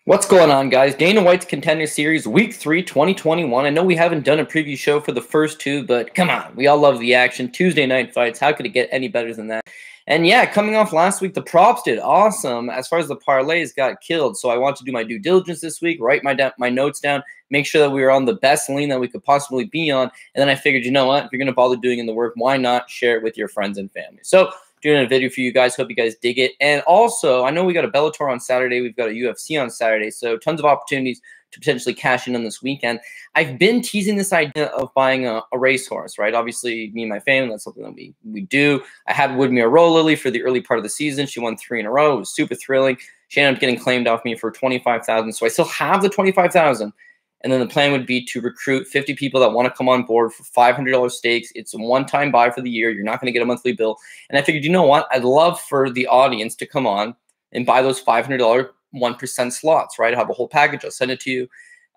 What's going on, guys? Dana White's Contender Series, Week 3, 2021. I know we haven't done a preview show for the first two, but come on. We all love the action. Tuesday night fights. How could it get any better than that? And yeah, coming off last week, the props did awesome. As far as the parlays got killed, so I want to do my due diligence this week, write my notes down, make sure that we were on the best lean that we could possibly be on. And then I figured, you know what? If you're going to bother doing in the work, why not share it with your friends and family? So doing a video for you guys. Hope you guys dig it. And also, I know we got a Bellator on Saturday. We've got a UFC on Saturday. So tons of opportunities to potentially cash in on this weekend. I've been teasing this idea of buying a racehorse, right? Obviously, me and my family, that's something that we do. I had Woodmere Roll Lily for the early part of the season. She won 3 in a row. It was super thrilling. She ended up getting claimed off me for $25,000. So I still have the $25,000. And then the plan would be to recruit 50 people that want to come on board for $500 stakes. It's a one-time buy for the year. You're not going to get a monthly bill. And I figured, you know what? I'd love for the audience to come on and buy those $500 1% slots, right? I have a whole package. I'll send it to you.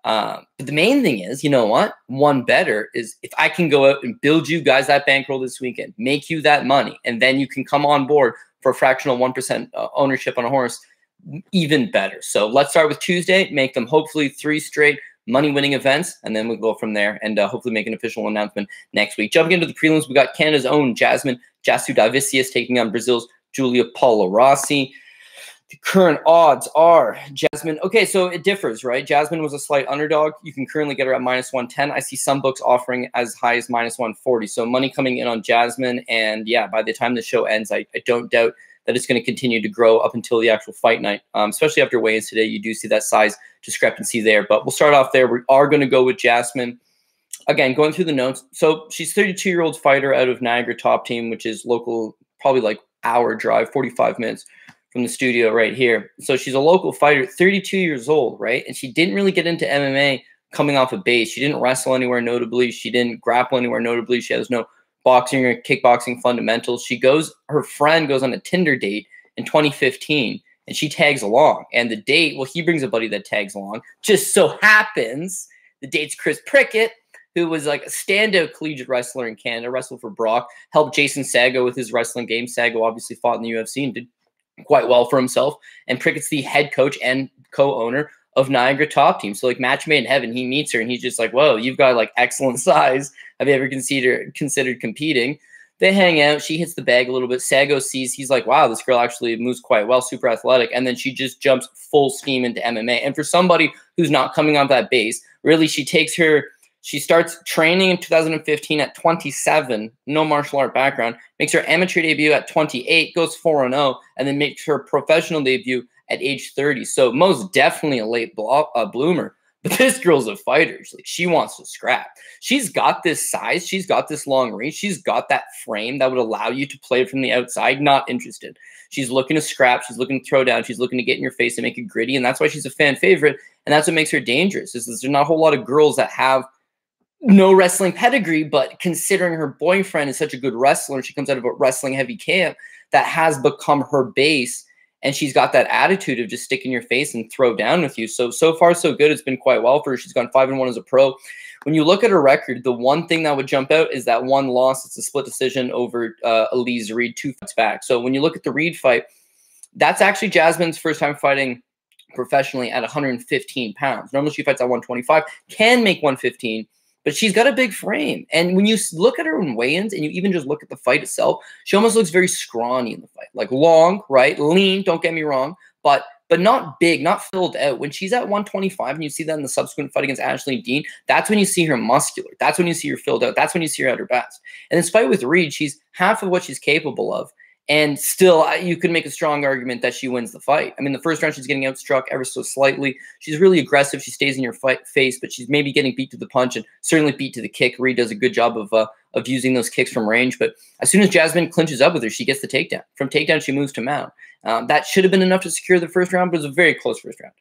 But the main thing is, you know what? One better is if I can go out and build you guys that bankroll this weekend, make you that money, and then you can come on board for a fractional 1% ownership on a horse, even better. So let's start with Tuesday. Make them hopefully 3 straight money-winning events, and then we'll go from there and hopefully make an official announcement next week. Jumping into the prelims, we got Canada's own Jasmine Jasudavicius taking on Brazil's Julia Polastri. The current odds are Jasmine. Okay, so it differs, right? Jasmine was a slight underdog. You can currently get her at -110. I see some books offering as high as -140. So money coming in on Jasmine, and yeah, by the time the show ends, I don't doubt that it's going to continue to grow up until the actual fight night, especially after weigh-ins today. You do see that size discrepancy there. But we'll start off there. We are going to go with Jasmine. Again, going through the notes. So she's a 32-year-old fighter out of Niagara Top Team, which is local, probably like hour drive, 45 minutes from the studio right here. So she's a local fighter, 32 years old, right? And she didn't really get into MMA coming off a base. She didn't wrestle anywhere notably. She didn't grapple anywhere notably. She has no boxing or kickboxing fundamentals. Her friend goes on a Tinder date in 2015, and she tags along. And the date, well, he brings a buddy that tags along. Just so happens the date's Chris Prickett, who was like a standout collegiate wrestler in Canada, wrestled for Brock, helped Jason Sago with his wrestling game. Sago obviously fought in the UFC and did quite well for himself. And Prickett's the head coach and co-owner of Niagara Top Team. So like match made in heaven. He meets her and he's just like, whoa, you've got like excellent size. Have you ever considered competing? They hang out. She hits the bag a little bit. Sago sees, he's like, wow, this girl actually moves quite well, super athletic. And then she just jumps full steam into MMA. And for somebody who's not coming on that base, really she starts training in 2015 at 27, no martial art background, makes her amateur debut at 28, goes 4-0, and then makes her professional debut at age 30. So most definitely a late bloomer. But this girl's a fighter. She wants to scrap. She's got this size. She's got this long reach. She's got that frame that would allow you to play from the outside. Not interested. She's looking to scrap. She's looking to throw down. She's looking to get in your face and make it gritty. And that's why she's a fan favorite. And that's what makes her dangerous. Is there's not a whole lot of girls that have no wrestling pedigree, but considering her boyfriend is such a good wrestler, she comes out of a wrestling heavy camp that has become her base. And she's got that attitude of just stick in your face and throw down with you. So far, so good. It's been quite well for her. She's gone 5-1 as a pro. When you look at her record, the one thing that would jump out is that one loss. It's a split decision over Elise Reed 2 fights back. So when you look at the Reed fight, that's actually Jasmine's first time fighting professionally at 115 pounds. Normally she fights at 125, can make 115. But she's got a big frame. And when you look at her in weigh-ins and you even just look at the fight itself, she almost looks very scrawny in the fight. Like long, right? Lean, don't get me wrong. But not big, not filled out. When she's at 125 and you see that in the subsequent fight against Ashley Dean, that's when you see her muscular. That's when you see her filled out. That's when you see her at her best. And this fight with Reed, she's half of what she's capable of. And still, you could make a strong argument that she wins the fight. I mean, the first round, she's getting outstruck ever so slightly. She's really aggressive. She stays in your face, but she's maybe getting beat to the punch and certainly beat to the kick. Reed does a good job of using those kicks from range. But as soon as Jasmine clinches up with her, she gets the takedown. From takedown, she moves to mount. That should have been enough to secure the first round, but it was a very close first round.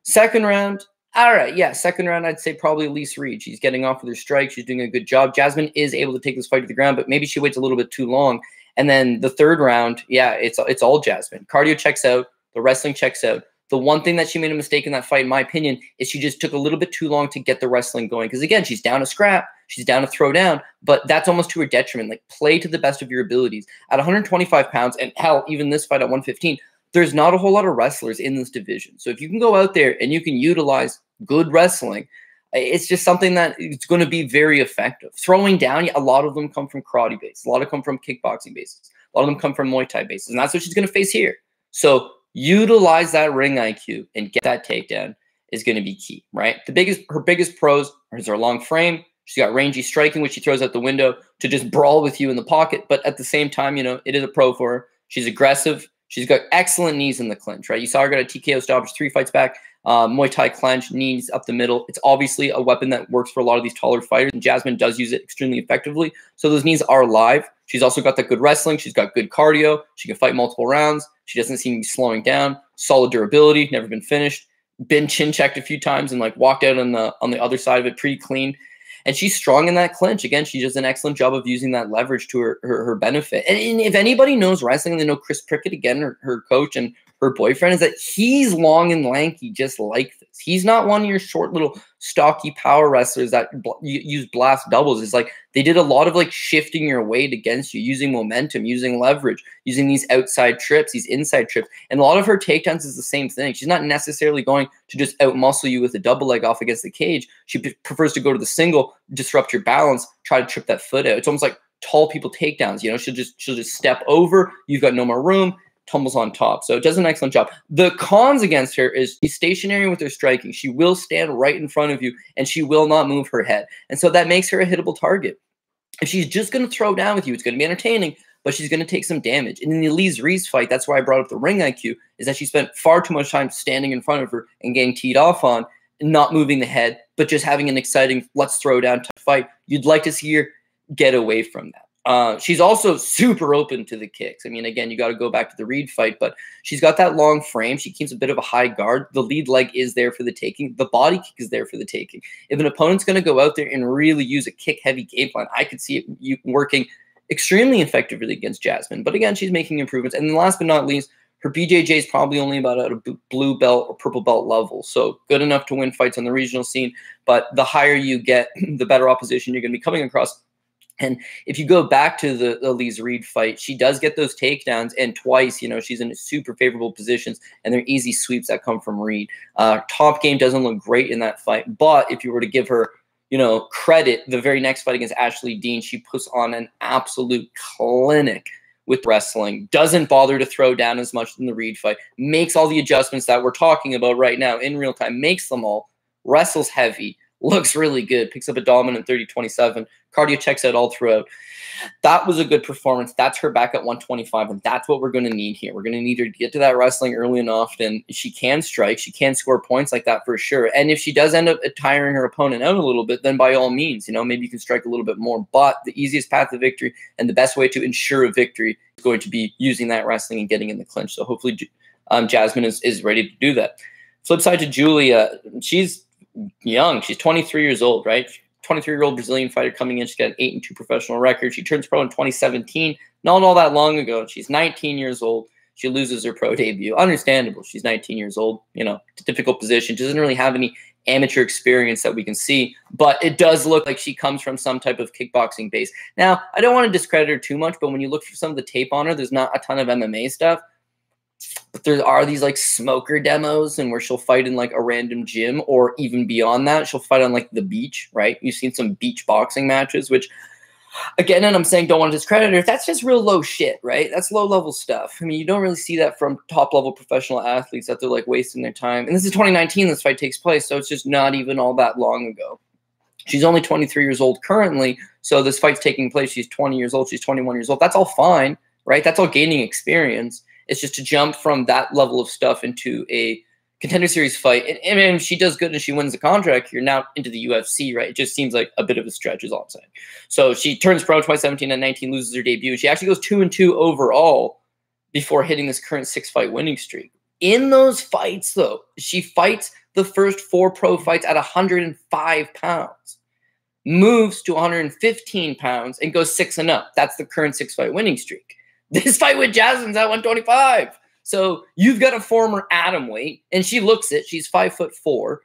Second round, all right, yeah, second round, I'd say probably Elise Reed. She's getting off with her strike. She's doing a good job. Jasmine is able to take this fight to the ground, but maybe she waits a little bit too long. And then the third round, yeah, it's all Jasmine. Cardio checks out. The wrestling checks out. The one thing that she made a mistake in that fight, in my opinion, is she just took a little bit too long to get the wrestling going. Because, again, she's down to scrap. She's down to throw down. But that's almost to her detriment. Like, play to the best of your abilities. At 125 pounds, and hell, even this fight at 115, there's not a whole lot of wrestlers in this division. So if you can go out there and you can utilize good wrestling, it's just something that it's going to be very effective. Throwing down, a lot of them come from karate bases. A lot of them come from kickboxing bases. A lot of them come from Muay Thai bases. And that's what she's going to face here. So utilize that ring IQ and get that takedown is going to be key, right? Her biggest pros is her long frame. She's got rangy striking, which she throws out the window to just brawl with you in the pocket. But at the same time, it is a pro for her. She's aggressive. She's got excellent knees in the clinch, right? You saw her get a TKO stoppage 3 fights back. Muay Thai clench, knees up the middle. It's obviously a weapon that works for a lot of these taller fighters, and Jasmine does use it extremely effectively. So those knees are live. She's also got that good wrestling. She's got good cardio. She can fight multiple rounds. She doesn't seem to be slowing down. Solid durability, never been finished. Been chin checked a few times and walked out on the other side of it pretty clean. And she's strong in that clinch. Again, she does an excellent job of using that leverage to her benefit. And if anybody knows wrestling, they know Chris Prickett, again, her coach and her boyfriend, is that he's long and lanky just like this. He's not one of your short little stocky power wrestlers that use blast doubles. It's they did a lot of shifting your weight against you, using momentum, using leverage, using these outside trips, these inside trips. And a lot of her takedowns is the same thing. She's not necessarily going to just outmuscle you with a double leg off against the cage. She prefers to go to the single, disrupt your balance, try to trip that foot out. It's almost like tall people takedowns. She'll just step over. You've got no more room. Tumbles on top. So it does an excellent job. The cons against her is she's stationary with her striking. She will stand right in front of you and she will not move her head. And so that makes her a hittable target. If she's just going to throw down with you, it's going to be entertaining, but she's going to take some damage. And in the Elise Reese fight, that's why I brought up the ring IQ, is that she spent far too much time standing in front of her and getting teed off on, not moving the head, but just having an exciting let's throw down type fight. You'd like to see her get away from that. She's also super open to the kicks. I mean, again, you got to go back to the Reed fight, but she's got that long frame. She keeps a bit of a high guard. The lead leg is there for the taking. The body kick is there for the taking. If an opponent's going to go out there and really use a kick-heavy game plan, I could see it working extremely effectively against Jasmine. But again, she's making improvements. And then last but not least, her BJJ is probably only about at a blue belt or purple belt level. So good enough to win fights on the regional scene. But the higher you get, the better opposition you're going to be coming across. And if you go back to the Elise Reed fight, she does get those takedowns, and twice, she's in super favorable positions, and they're easy sweeps that come from Reed. Top game doesn't look great in that fight, but if you were to give her, credit, the very next fight against Ashley Dean, she puts on an absolute clinic with wrestling, doesn't bother to throw down as much in the Reed fight, makes all the adjustments that we're talking about right now in real time, makes them all, wrestles heavy, looks really good, picks up a dominant 30-27, cardio checks out all throughout. That was a good performance. That's her back at 125, and that's what we're going to need here. We're going to need her to get to that wrestling early and often. She can strike. She can score points like that for sure. And if she does end up tiring her opponent out a little bit, then by all means, maybe you can strike a little bit more. But the easiest path to victory and the best way to ensure a victory is going to be using that wrestling and getting in the clinch. So hopefully Jasmine is ready to do that. Flip side to Julia, she's young. She's 23 years old, right? 23-year-old Brazilian fighter coming in. She's got an 8-2 professional record. She turns pro in 2017, not all that long ago. She's 19 years old. She loses her pro debut. Understandable. She's 19 years old. Difficult position. She doesn't really have any amateur experience that we can see, but it does look like she comes from some type of kickboxing base. Now, I don't want to discredit her too much, but when you look for some of the tape on her, there's not a ton of MMA stuff. But there are these smoker demos and where she'll fight in a random gym, or even beyond that, she'll fight on the beach, right? You've seen some beach boxing matches, which again, and I'm saying don't want to discredit her, that's just real low shit, right? That's low level stuff. I mean, you don't really see that from top level professional athletes that they're wasting their time. And this is 2019, this fight takes place, so it's just not even all that long ago. She's only 23 years old currently, so this fight's taking place. She's 20 years old, she's 21 years old. That's all fine, right? That's all gaining experience. It's just to jump from that level of stuff into a Contender Series fight. And if she does good and she wins the contract, you're now into the UFC, right? It just seems like a bit of a stretch is all I'm saying. So she turns pro 2017 and 19, loses her debut. She actually goes 2-2 overall before hitting this current 6-fight winning streak. In those fights, though, she fights the first 4 pro fights at 105 pounds, moves to 115 pounds, and goes 6-0. That's the current 6-fight winning streak. This fight with Jasmine's at 125. So you've got a former atom weight, and she looks it. She's 5'4",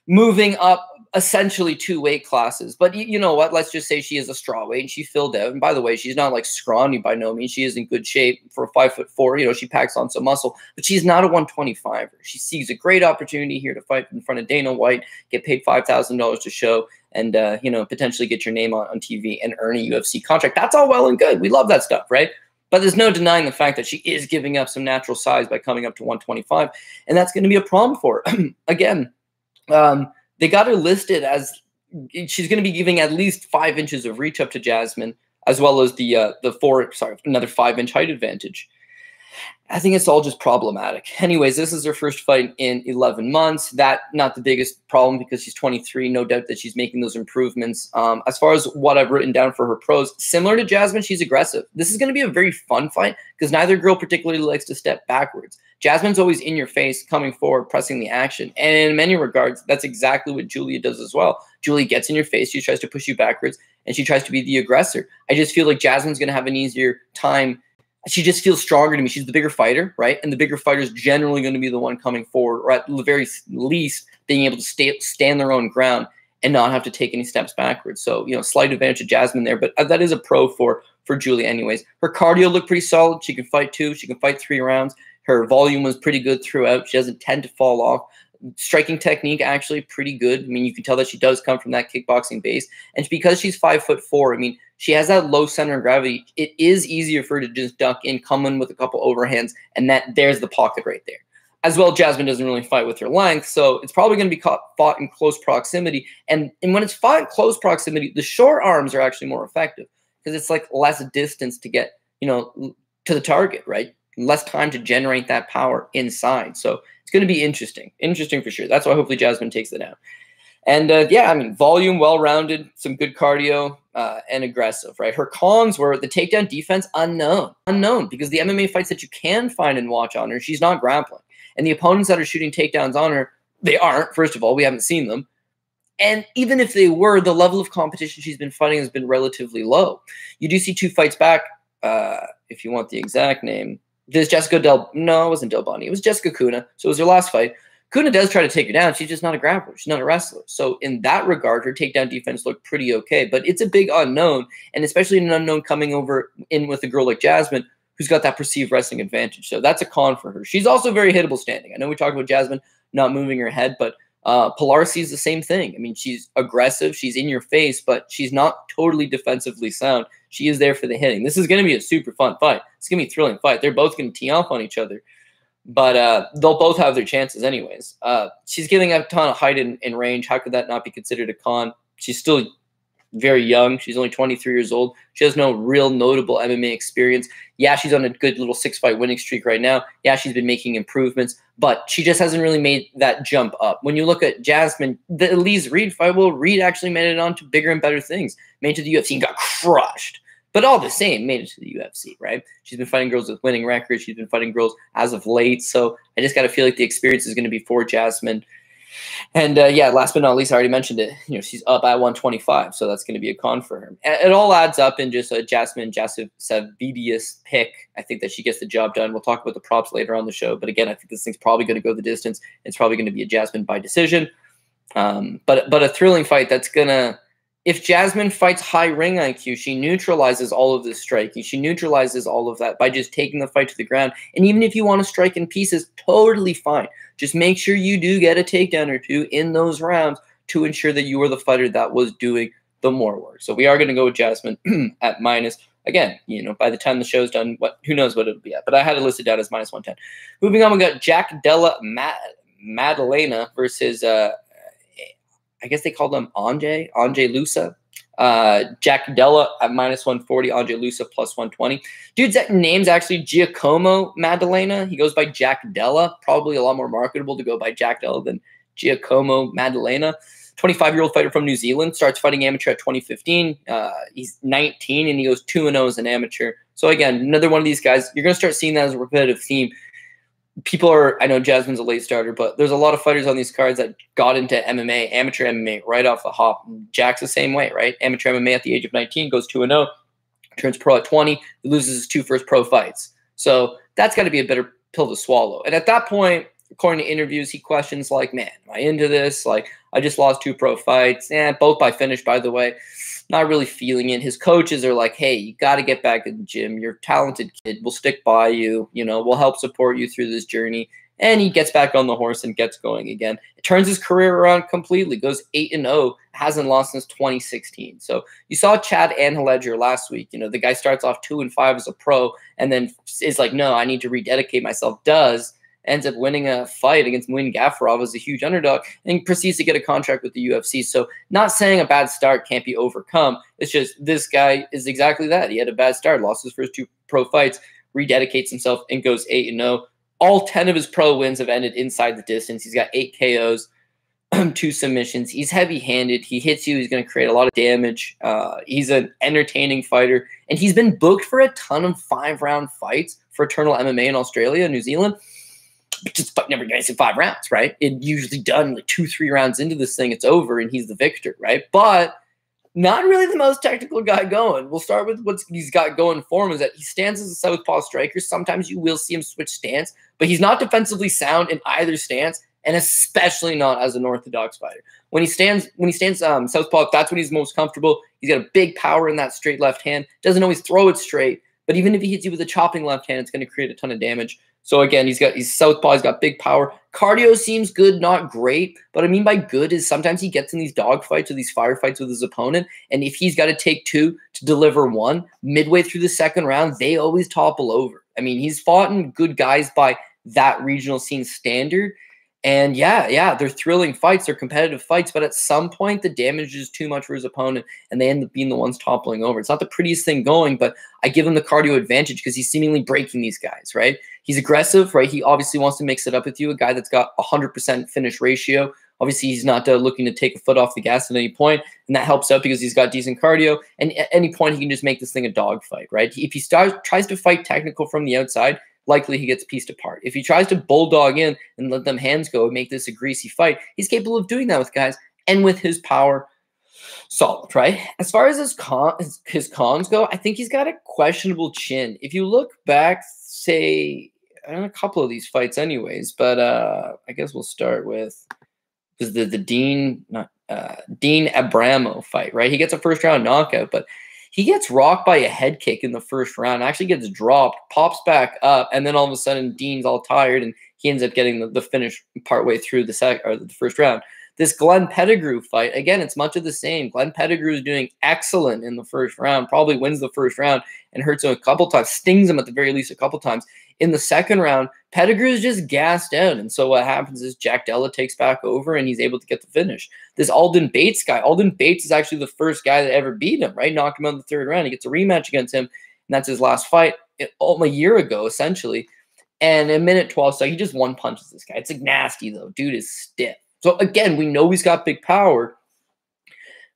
moving up essentially 2 weight classes. But you know what? Let's just say she is a strawweight and she filled out. And by the way, she's not like scrawny by no means. She is in good shape for a 5'4". You know, she packs on some muscle, but she's not a 125er. She sees a great opportunity here to fight in front of Dana White, get paid $5,000 to show, and you know, potentially get your name on TV and earn a UFC contract. That's all well and good. We love that stuff, right? But there's no denying the fact that she is giving up some natural size by coming up to 125, and that's going to be a problem for her. Again, they got her listed as she's going to be giving at least 5 inches of reach up to Jasmine, as well as another 5-inch height advantage. I think it's all just problematic. Anyways, this is her first fight in 11 months. That not the biggest problem because she's 23. No doubt that she's making those improvements. As far as what I've written down for her pros, similar to Jasmine, she's aggressive. This is going to be a very fun fight because neither girl particularly likes to step backwards. Jasmine's always in your face, coming forward, pressing the action. And in many regards, that's exactly what Julia does as well. Julia gets in your face. She tries to push you backwards, and she tries to be the aggressor. I just feel like Jasmine's going to have an easier time. She just feels stronger to me. She's the bigger fighter, right? And the bigger fighter is generally going to be the one coming forward, or at the very least being able to stand their own ground and not have to take any steps backwards. So, you know, slight advantage to Jasmine there, but that is a pro for Julia anyways. Her cardio looked pretty solid. She can fight 2. She can fight 3 rounds. Her volume was pretty good throughout. She doesn't tend to fall off. Striking technique actually pretty good. I mean, you can tell that she does come from that kickboxing base. And because she's 5'4", I mean, she has that low center of gravity. It is easier for her to just duck in, come in with a couple overhands, and there's the pocket right there. As well, Jasmine doesn't really fight with her length, so it's probably going to be fought in close proximity. And when it's fought in close proximity, the short arms are actually more effective because it's like less distance to get, you know, to the target, right? Less time to generate that power inside. So it's going to be interesting. Interesting for sure. That's why hopefully Jasmine takes it out. And yeah, I mean, volume, well-rounded, some good cardio, and aggressive, right? Her cons were the takedown defense, unknown, because the MMA fights that you can find and watch on her, she's not grappling. And the opponents that are shooting takedowns on her, they aren't. First of all, we haven't seen them. And even if they were, the level of competition she's been fighting has been relatively low. You do see 2 fights back, if you want the exact name. There's no, it wasn't Del Bonnie. It was Jessica Kuna. So it was her last fight. Kuna does try to take her down. She's just not a grappler. She's not a wrestler. So in that regard, her takedown defense looked pretty okay. But it's a big unknown, and especially an unknown coming over in with a girl like Jasmine, who's got that perceived wrestling advantage. So that's a con for her. She's also very hittable standing. I know we talked about Jasmine not moving her head, but Polastri is the same thing. I mean, she's aggressive. She's in your face, but she's not totally defensively sound. She is there for the hitting. This is going to be a super fun fight. It's going to be a thrilling fight. They're both going to tee off on each other. But they'll both have their chances anyways. She's giving a ton of height and range. How could that not be considered a con? She's still very young. She's only 23 years old. She has no real notable MMA experience. Yeah, she's on a good little 6-fight winning streak right now. Yeah, she's been making improvements, but she just hasn't really made that jump up. When you look at Jasmine, the Elise Reed fight, well, Reed actually made it on to bigger and better things. Made it to the UFC and got crushed. But all the same, made it to the UFC, right? She's been fighting girls with winning records. She's been fighting girls as of late. So I just got to feel like the experience is going to be for Jasmine. And yeah, last but not least, I already mentioned it. You know, she's up at 125, so that's going to be a con for her. It all adds up in just a Jasmine Jasudavicius pick. I think that she gets the job done. We'll talk about the props later on the show. But again, I think this thing's probably going to go the distance. It's probably going to be a Jasmine by decision. But a thrilling fight that's going to... If Jasmine fights high ring IQ, she neutralizes all of this striking. She neutralizes all of that by just taking the fight to the ground. And even if you want to strike in pieces, totally fine. Just make sure you do get a takedown or 2 in those rounds to ensure that you are the fighter that was doing the more work. So we are going to go with Jasmine at minus. Again, you know, by the time the show's done, who knows what it'll be at. But I had it listed down as minus 110. Moving on, we got Della Maddalena versus... I guess they call them Ange Loosa. Della at minus 140, Ange Loosa plus 120. Dude's name's actually Giacomo Maddalena. He goes by Jack Della. Probably a lot more marketable to go by Jack Della than Giacomo Maddalena. 25-year-old fighter from New Zealand. Starts fighting amateur at 2015. He's 19, and he goes 2-0 as an amateur. So again, another one of these guys. You're going to start seeing that as a repetitive theme. People are, I know Jasmine's a late starter, but there's a lot of fighters on these cards that got into MMA, amateur MMA, right off the hop. Jack's the same way, right? Amateur MMA at the age of 19, goes 2-0, turns pro at 20, he loses his 2 first pro fights. So that's got to be a better pill to swallow. And at that point, according to interviews, he questions like, man, am I into this? Like, I just lost 2 pro fights. Both by finish, by the way. Not really feeling it. His coaches are like, hey, you got to get back in the gym. You're a talented kid. We'll stick by you. You know, we'll help support you through this journey. And he gets back on the horse and gets going again. It turns his career around completely. Goes 8-0. Hasn't lost since 2016. So you saw Chad Anhledger last week. You know, the guy starts off 2-5 as a pro and then is like, no, I need to rededicate myself. Ends up winning a fight against Muin Gafarov as a huge underdog and proceeds to get a contract with the UFC. So not saying a bad start can't be overcome. It's just this guy is exactly that. He had a bad start, lost his first 2 pro fights, rededicates himself, and goes 8-0. All 10 of his pro wins have ended inside the distance. He's got 8 KOs, 2 submissions. He's heavy-handed. He hits you. He's going to create a lot of damage. He's an entertaining fighter. And he's been booked for a ton of 5-round fights for Eternal MMA in Australia, New Zealand. Just fight never gets in 5 rounds, right? It usually done like 2-3 rounds into this thing, it's over and he's the victor, right? But not really the most technical guy going. We'll start with what he's got going for him is that he stands as a southpaw striker. Sometimes you will see him switch stance, but he's not defensively sound in either stance, and especially not as an orthodox fighter. When he stands southpaw, that's when he's most comfortable. He's got a big power in that straight left hand. Doesn't always throw it straight, but even if he hits you with a chopping left hand, it's going to create a ton of damage. So again, he's southpaw, he's got big power. Cardio seems good, not great. But I mean by good is sometimes he gets in these dogfights or these firefights with his opponent. And if he's got to take 2 to deliver 1, midway through the second round, they always topple over. I mean, he's fought in good guys by that regional scene standard. And yeah, they're thrilling fights. They're competitive fights. But at some point, the damage is too much for his opponent, and they end up being the ones toppling over. It's not the prettiest thing going, but I give him the cardio advantage because he's seemingly breaking these guys, right? He's aggressive, right? He obviously wants to mix it up with you, a guy that's got 100% finish ratio. Obviously, he's not looking to take a foot off the gas at any point, and that helps out because he's got decent cardio. And at any point, he can just make this thing a dogfight, right? If he tries to fight technical from the outside, likely he gets pieced apart. If he tries to bulldog in and let them hands go and make this a greasy fight, he's capable of doing that with guys. And with his power, solid, right? As far as his cons go, I think he's got a questionable chin. If you look back, say, a couple of these fights anyways, but I guess we'll start with the Dean Abramo fight, right? He gets a first-round knockout, but he gets rocked by a head kick in the first round, actually gets dropped, pops back up, and then all of a sudden Dean's all tired, and he ends up getting the finish partway through the first round. This Glenn Pettigrew fight, again, it's much of the same. Glenn Pettigrew is doing excellent in the first round, probably wins the first round and hurts him a couple times, stings him at the very least a couple times. In the second round, Pettigrew is just gassed out. And so what happens is Jack Della takes back over and he's able to get the finish. This Alden Bates guy, Alden Bates is actually the first guy that ever beat him, right? Knocked him out in the third round. He gets a rematch against him, and that's his last fight a year ago, essentially. And in minute 12, so he just one punches this guy. It's like nasty, though. Dude is stiff. So again, we know he's got big power,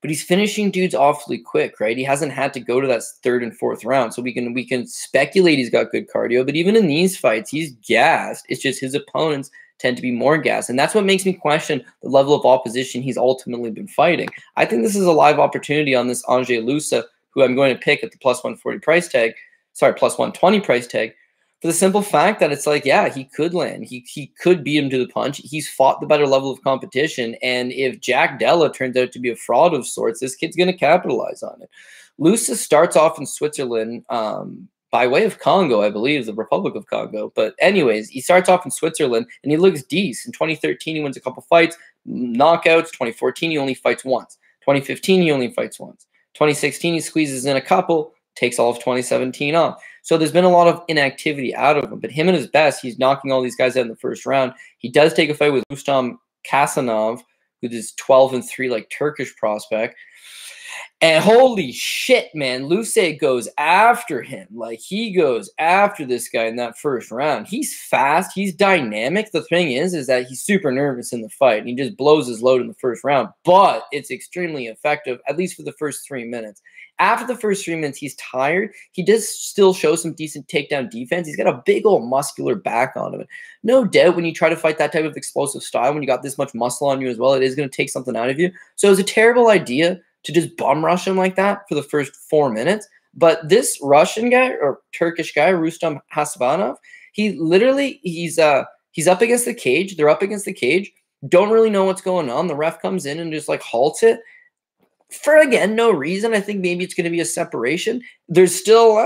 but he's finishing dudes awfully quick, right? He hasn't had to go to that third and fourth round. So we can speculate he's got good cardio, but even in these fights, he's gassed. It's just his opponents tend to be more gassed. And that's what makes me question the level of opposition he's ultimately been fighting. I think this is a live opportunity on this Ange Loosa, who I'm going to pick at the plus 140 price tag, plus 120 price tag, for the simple fact that it's like, yeah, he could land. He could beat him to the punch. He's fought the better level of competition. And if Jack Della turns out to be a fraud of sorts, this kid's going to capitalize on it. Loosa starts off in Switzerland by way of Congo, I believe, the Republic of Congo. But anyways, he starts off in Switzerland, and he looks decent. In 2013, he wins a couple fights, knockouts. 2014, he only fights once. 2015, he only fights once. 2016, he squeezes in a couple, takes all of 2017 off. So there's been a lot of inactivity out of him. But him at his best, he's knocking all these guys out in the first round. He does take a fight with Rustam Kasanov, who is 12-3, like Turkish prospect. And holy shit, man, Loosa goes after him. Like, he goes after this guy in that first round. He's fast. He's dynamic. The thing is that he's super nervous in the fight. And he just blows his load in the first round. But it's extremely effective, at least for the first 3 minutes. After the first 3 minutes, he's tired. He does still show some decent takedown defense. He's got a big old muscular back on him. No doubt when you try to fight that type of explosive style, when you got this much muscle on you as well, it is going to take something out of you. So it was a terrible idea to just bum rush him like that for the first 4 minutes. But this Russian guy or Turkish guy, Rustam Hasbanov, he's He's up against the cage. They're up against the cage. Don't really know what's going on. The ref comes in and just like halts it for, again, no reason. I think maybe it's going to be a separation. There's still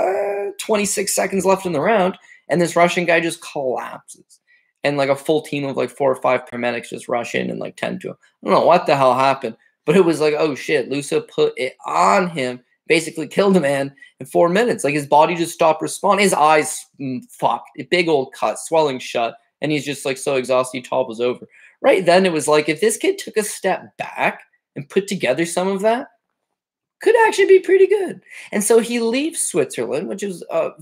26 seconds left in the round, and this Russian guy just collapses. And like a full team of like 4 or 5 paramedics just rush in and like tend to him. I don't know what the hell happened, but it was like, oh shit, Loosa put it on him, basically killed a man in 4 minutes. Like his body just stopped responding. His eyes, a big old cut, swelling shut, and he's just like so exhausted, he topples over. Right then, it was like, if this kid took a step back and put together some of that, could actually be pretty good. And so he leaves Switzerland, which is a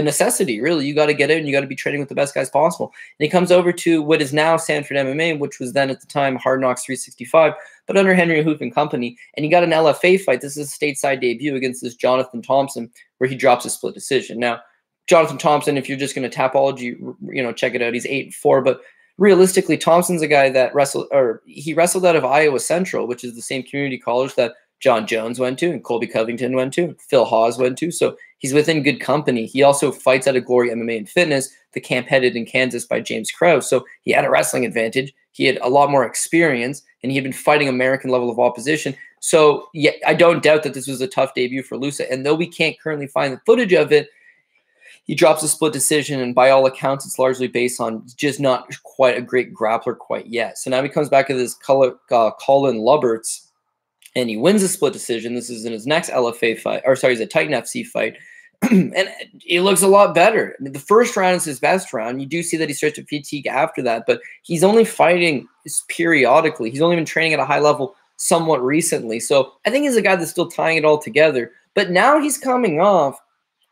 necessity, really. You got to get in, you got to be training with the best guys possible. And he comes over to what is now Sanford MMA, which was then at the time Hard Knocks 365, but under Henry Hoof and company. And he got an LFA fight. This is a stateside debut against this Jonathan Thompson, where he drops a split decision. Now, Jonathan Thompson, if you're just going to Tapology, check it out. He's 8-4, but realistically, Thompson's a guy that wrestled out of Iowa Central, which is the same community college that John Jones went to and Colby Covington went to, Phil Hawes went to. So he's within good company. He also fights out of Glory MMA and Fitness, the camp headed in Kansas by James Krause. So he had a wrestling advantage. He had a lot more experience, and he had been fighting American level of opposition. So yeah, I don't doubt that this was a tough debut for Loosa. And though we can't currently find the footage of it, he drops a split decision, and by all accounts, it's largely based on just not quite a great grappler quite yet. So now he comes back to this Colin Luberts, and he wins a split decision. This is in his next LFA fight, he's a Titan FC fight, and he looks a lot better. I mean, the first round is his best round. You do see that he starts to fatigue after that, but he's only fighting periodically. He's only been training at a high level somewhat recently. So I think he's a guy that's still tying it all together. But now he's coming off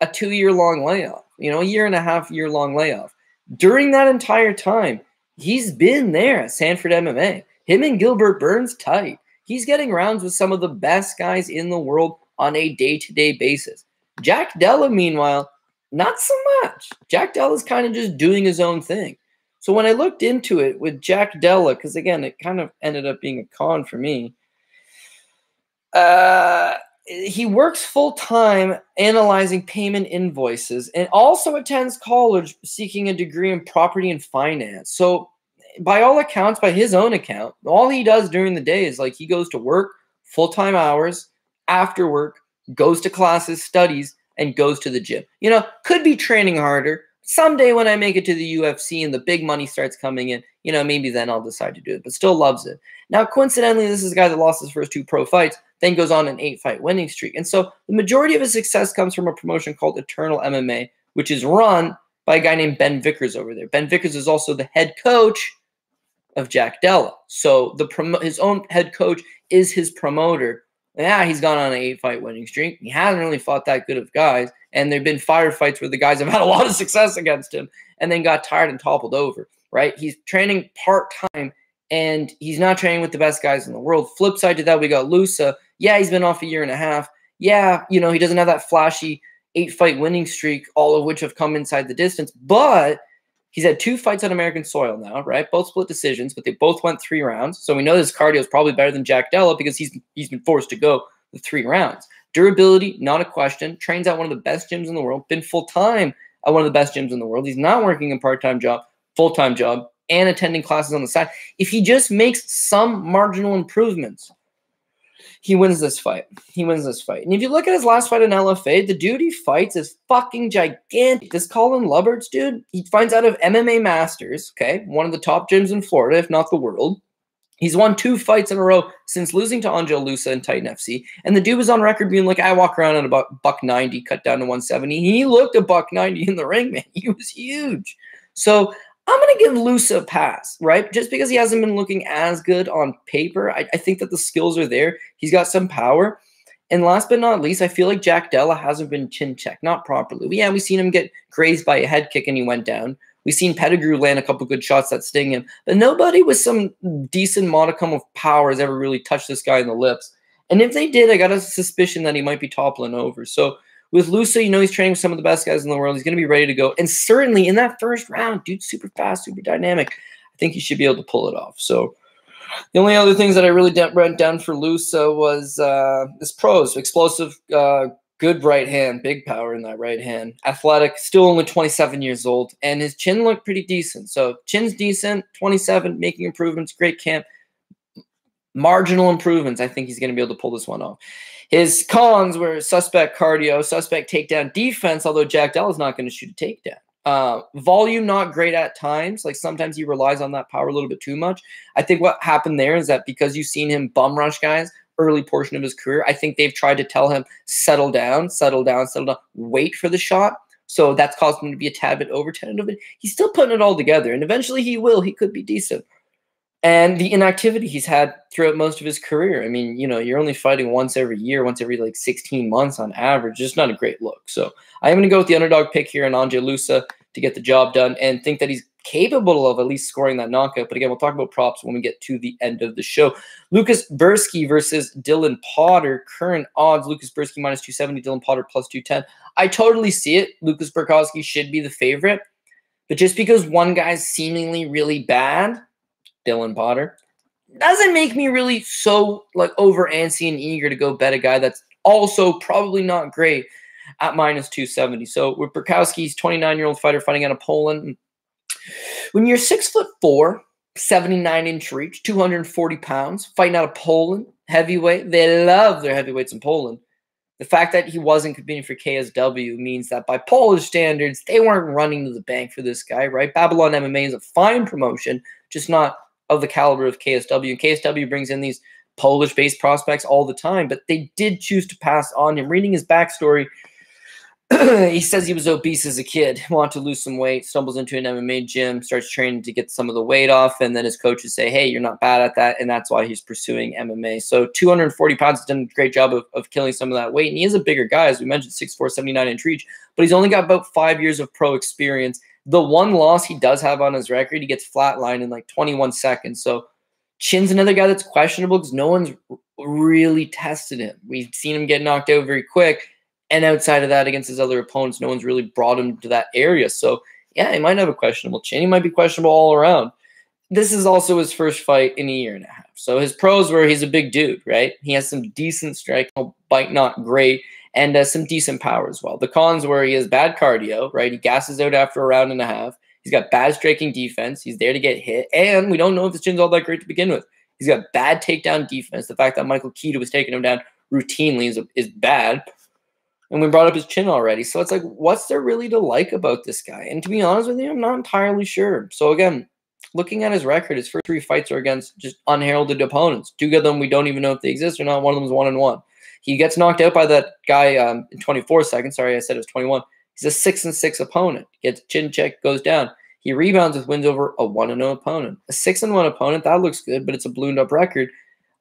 a 2-year-long layoff, a 1.5-year-long layoff. During that entire time, he's been there at Sanford MMA. Him and Gilbert Burns tight. He's getting rounds with some of the best guys in the world on a day-to-day basis. Jack Della, meanwhile, not so much. Jack Della's kind of just doing his own thing. So when I looked into it with Jack Della, because again, it kind of ended up being a con for me, he works full-time analyzing payment invoices and also attends college seeking a degree in property and finance. So by all accounts, by his own account, all he does during the day is like he goes to work, full-time hours, after work, goes to classes, studies, and goes to the gym. Could be training harder. Someday when I make it to the UFC and the big money starts coming in, maybe then I'll decide to do it, but still loves it. Now, coincidentally, this is a guy that lost his first 2 pro fights, then goes on an 8-fight winning streak. And so the majority of his success comes from a promotion called Eternal MMA, which is run by a guy named Ben Vickers over there. Ben Vickers is also the head coach of Jack Della. So his own head coach is his promoter. Yeah, he's gone on an 8-fight winning streak. He hasn't really fought that good of guys. And there have been firefights where the guys have had a lot of success against him and then got tired and toppled over, right? He's training part-time, and he's not training with the best guys in the world. Flip side to that, we got Loosa. Yeah, he's been off a 1.5 years. Yeah, he doesn't have that flashy 8-fight winning streak, all of which have come inside the distance. But he's had 2 fights on American soil now, right? Both split decisions, but they both went 3 rounds. So we know his cardio is probably better than Jack Della because he's been forced to go the 3 rounds. Durability, not a question. Trains at one of the best gyms in the world. Been full-time at one of the best gyms in the world. He's not working a part-time job, full-time job, and attending classes on the side. If he just makes some marginal improvements, he wins this fight. And if you look at his last fight in LFA, the dude he fights is fucking gigantic. This Colin Luberts dude, he finds out of MMA Masters, okay, one of the top gyms in Florida, if not the world. He's won 2 fights in a row since losing to Ange Loosa in Titan FC. And the dude was on record being like, I walk around at about $190, cut down to 170. He looked at $190 in the ring, man. He was huge. So I'm going to give Loosa a pass, right? Just because he hasn't been looking as good on paper. I think that the skills are there. He's got some power. And last but not least, I feel like Jack Della hasn't been chin checked, not properly. Yeah, we've seen him get grazed by a head kick and he went down. We've seen Pettigrew land a couple good shots that sting him. But nobody with some decent modicum of power has ever really touched this guy in the lips. And if they did, I got a suspicion that he might be toppling over. So with Loosa, he's training with some of the best guys in the world. He's going to be ready to go. And certainly in that first round, dude's super fast, super dynamic. I think he should be able to pull it off. So the only other things that I really wrote down for Loosa was his pros. Explosive Good right hand, big power in that right hand. Athletic, still only 27 years old, and his chin looked pretty decent. So chin's decent, 27, making improvements, great camp. Marginal improvements. I think he's going to be able to pull this one off. His cons were suspect cardio, suspect takedown defense, although Jack Della's not going to shoot a takedown. Volume, not great at times. Like sometimes he relies on that power a little bit too much. I think what happened there is that because you've seen him bum rush guys early portion of his career, I think they've tried to tell him, settle down, settle down, settle down, wait for the shot. So that's caused him to be a tad bit over tentative. He's still putting it all together, and eventually he will. He could be decent. And the inactivity he's had throughout most of his career. I mean, you know, you're only fighting once every year, once every like 16 months on average. Just not a great look. So I'm going to go with the underdog pick here in Ange Loosa to get the job done and think that he's capable of at least scoring that knockout. But again, we'll talk about props when we get to the end of the show. Lukasz Brzeski versus Dylan Potter. Current odds, Lukasz Brzeski minus 270, Dylan Potter plus 210. I totally see it. Lukasz Brzeski should be the favorite. But just because one guy's seemingly really bad, Dylan Potter, doesn't make me really so like over antsy and eager to go bet a guy that's also probably not great at minus 270. So with Brzeski's 29-year-old fighter fighting out of Poland, when you're 6'4", 79-inch reach, 240 pounds, fighting out of Poland, heavyweight, they love their heavyweights in Poland. The fact that he wasn't competing for KSW means that by Polish standards, they weren't running to the bank for this guy, right? Babylon MMA is a fine promotion, just not of the caliber of KSW. And KSW brings in these Polish-based prospects all the time, but they did choose to pass on him. Reading his backstory, he says he was obese as a kid, wanted to lose some weight, stumbles into an MMA gym, starts training to get some of the weight off, and then his coaches say, hey, you're not bad at that, and that's why he's pursuing MMA. So 240 pounds has done a great job of killing some of that weight, and he is a bigger guy, as we mentioned, 6'4", 79-inch reach, but he's only got about 5 years of pro experience. The one loss he does have on his record, he gets flatlined in like 21 seconds. So Chin's another guy that's questionable because no one's really tested him. We've seen him get knocked out very quick. And outside of that, against his other opponents, no one's really brought him to that area. So, yeah, he might have a questionable chin. He might be questionable all around. This is also his first fight in a year and a half. So his pros were he's a big dude, right? He has some decent strike, bite not great, and some decent power as well. The cons were he has bad cardio, right? He gasses out after a round and a half. He's got bad striking defense. He's there to get hit. And we don't know if his chin's all that great to begin with. He's got bad takedown defense. The fact that Michael Keita was taking him down routinely is bad. And we brought up his chin already. So it's like, what's there really to like about this guy? And to be honest with you, I'm not entirely sure. So again, looking at his record, his first 3 fights are against just unheralded opponents. 2 of them we don't even know if they exist or not. One of them is 1-1. He gets knocked out by that guy in 24 seconds. Sorry, I said it was 21. He's a 6-6 opponent. Gets chin check, goes down. He rebounds with wins over a 1-0 opponent. A 6-1 opponent, that looks good, but it's a ballooned up record.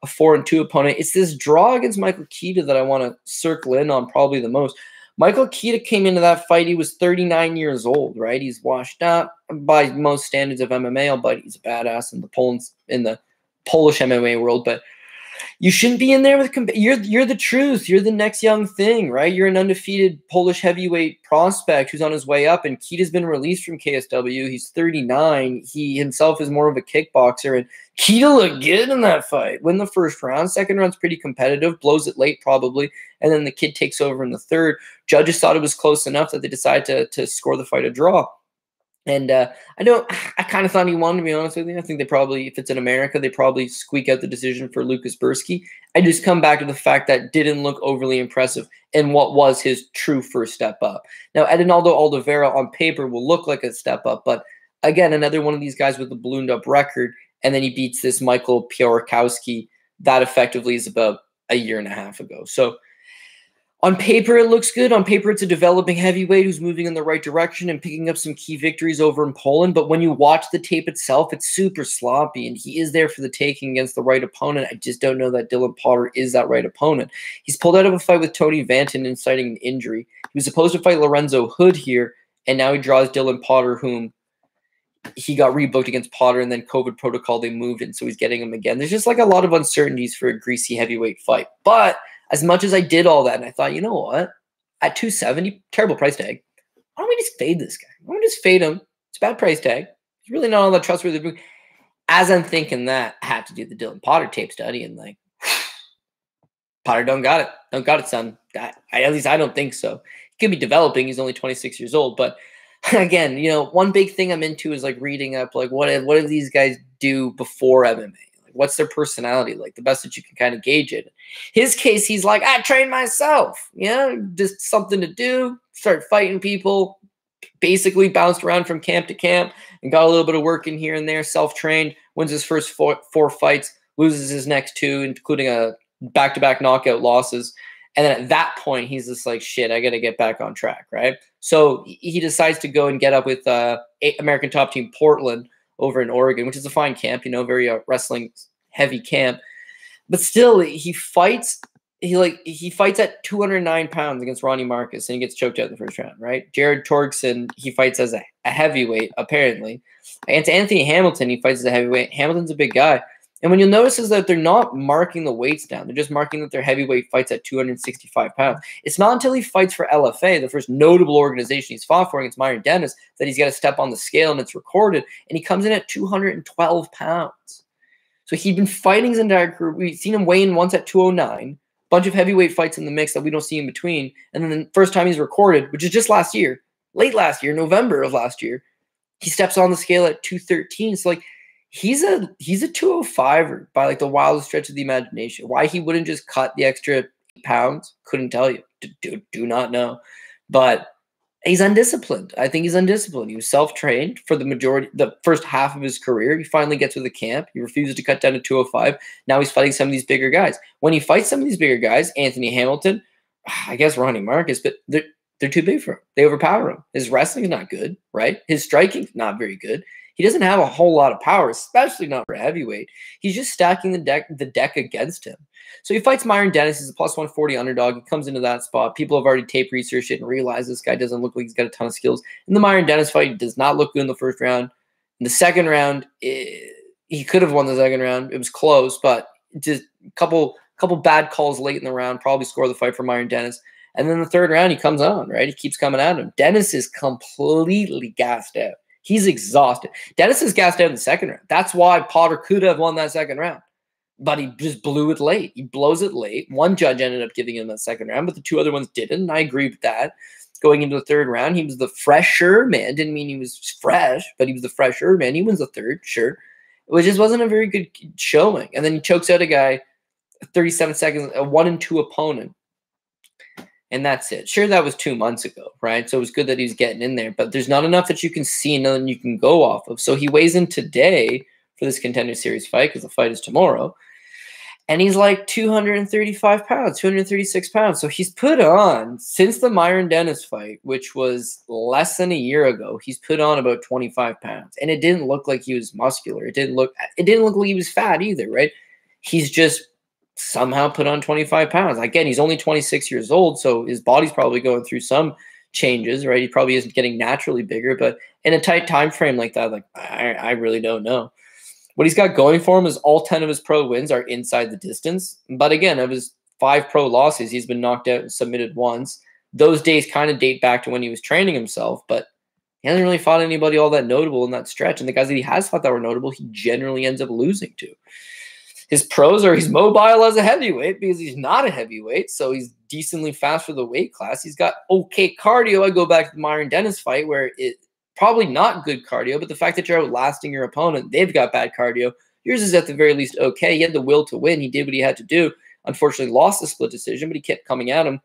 A 4-2 opponent. It's this draw against Michael Keita that I want to circle in on probably the most. Michael Keita came into that fight. He was 39 years old, right? He's washed up by most standards of MMA, but he's a badass in the Polish MMA world. But you shouldn't be in there with you're the truth. You're the next young thing, right? You're an undefeated Polish heavyweight prospect who's on his way up, and Keita's been released from KSW. He's 39. He himself is more of a kickboxer, and Keita looked good in that fight. Win the first round. Second round's pretty competitive. Blows it late probably, and then the kid takes over in the third. Judges thought it was close enough that they decided to score the fight a draw. And I kind of thought he won, to be honest with you. I think they probably, if it's in America, they probably squeak out the decision for Lukasz Brzeski. I just come back to the fact that didn't look overly impressive in what was his true first step up. Now, Edinaldo Oliveira on paper will look like a step up, but again, another one of these guys with a ballooned up record, and then he beats this Michael Piotrkowski that effectively is about a year and a half ago. So on paper, it looks good. On paper, it's a developing heavyweight who's moving in the right direction and picking up some key victories over in Poland. But when you watch the tape itself, it's super sloppy, and he is there for the taking against the right opponent. I just don't know that Dylan Potter is that right opponent. He's pulled out of a fight with Tony Vanton, inciting an injury. He was supposed to fight Lorenzo Hood here, and now he draws Dylan Potter, whom he got rebooked against Potter, and then COVID protocol, they moved it, so he's getting him again. There's just like a lot of uncertainties for a greasy heavyweight fight. But as much as I did all that, and I thought, you know what? At 270, terrible price tag. Why don't we just fade this guy? Why don't we just fade him? It's a bad price tag. He's really not all that trustworthy. As I'm thinking that, I had to do the Dylan Potter tape study, and like, Potter don't got it. Don't got it, son. At least I don't think so. He could be developing. He's only 26 years old. But again, one big thing I'm into is like reading up, like what do these guys do before MMA? Like what's their personality like? The best that you can kind of gauge it. His case, he's like, I train myself. Just something to do. Start fighting people. Basically bounced around from camp to camp and got a little bit of work in here and there. Self-trained. Wins his first four fights. Loses his next two, including a back-to-back knockout losses. And then at that point, he's just like, shit, I got to get back on track, right? So he decides to go and get up with American top team Portland over in Oregon, which is a fine camp, very wrestling heavy camp. But still, he fights. He fights at 209 pounds against Ronnie Marcus, and he gets choked out in the first round, right? Jared Torgson, he fights as a heavyweight, apparently. Against Anthony Hamilton, he fights as a heavyweight. Hamilton's a big guy. And when you'll notice is that they're not marking the weights down. They're just marking that their heavyweight fights at 265 pounds. It's not until he fights for LFA, the first notable organization he's fought for against Myron Dennis, that he's got to step on the scale and it's recorded. And he comes in at 212 pounds. So he'd been fighting his entire career. We've seen him weigh in once at 209. Bunch of heavyweight fights in the mix that we don't see in between. And then the first time he's recorded, which is just last year, late last year, November of last year, he steps on the scale at 213. So he's a 205er by like the wildest stretch of the imagination. Why he wouldn't just cut the extra pounds, couldn't tell you. Do not know. But he's undisciplined. I think he's undisciplined. He was self-trained for the first half of his career. He finally gets to the camp. He refuses to cut down to 205. Now he's fighting some of these bigger guys. When he fights some of these bigger guys, Anthony Hamilton, I guess Ronnie Marcus, but they're too big for him. They overpower him. His wrestling's not good, right? His striking's not very good. He doesn't have a whole lot of power, especially not for heavyweight. He's just stacking the deck against him. So he fights Myron Dennis. He's a plus 140 underdog. He comes into that spot. People have already tape researched it and realized this guy doesn't look like he's got a ton of skills. In the Myron Dennis fight, he does not look good in the first round. In the second round, he could have won the second round. It was close, but just a couple bad calls late in the round probably scored the fight for Myron Dennis. And then the third round, he comes on, right? He keeps coming at him. Dennis is completely gassed out. He's exhausted. Dennis is gassed out in the second round. That's why Potter could have won that second round. But he just blew it late. He blows it late. One judge ended up giving him that second round, but the two other ones didn't. And I agree with that. Going into the third round, he was the fresher man. Didn't mean he was fresh, but he was the fresher man. He wins the third, sure. It just wasn't a very good showing. And then he chokes out a guy, 37 seconds, a 1-2 opponent. And that's it. Sure, that was 2 months ago, right? So it was good that he was getting in there. But there's not enough that you can see and nothing you can go off of. So he weighs in today for this Contender Series fight because the fight is tomorrow. And he's like 235 pounds, 236 pounds. So he's put on, since the Myron Dennis fight, which was less than a year ago, he's put on about 25 pounds. And it didn't look like he was muscular. It didn't look like he was fat either, right? He's just somehow put on 25 pounds. Again, he's only 26 years old, so his body's probably going through some changes, right? He probably isn't getting naturally bigger, but in a tight time frame like that, like I really don't know. What he's got going for him is all 10 of his pro wins are inside the distance. But again, of his 5 pro losses, he's been knocked out and submitted once. Those days kind of date back to when he was training himself, but he hasn't really fought anybody all that notable in that stretch. And the guys that he has fought that were notable, he generally ends up losing to. His pros are he's mobile as a heavyweight because he's not a heavyweight, so he's decently fast for the weight class. He's got okay cardio. I go back to the Myron Dennis fight where it probably not good cardio, but the fact that you're outlasting your opponent, they've got bad cardio. Yours is at the very least okay. He had the will to win. He did what he had to do. Unfortunately, lost the split decision, but he kept coming at him.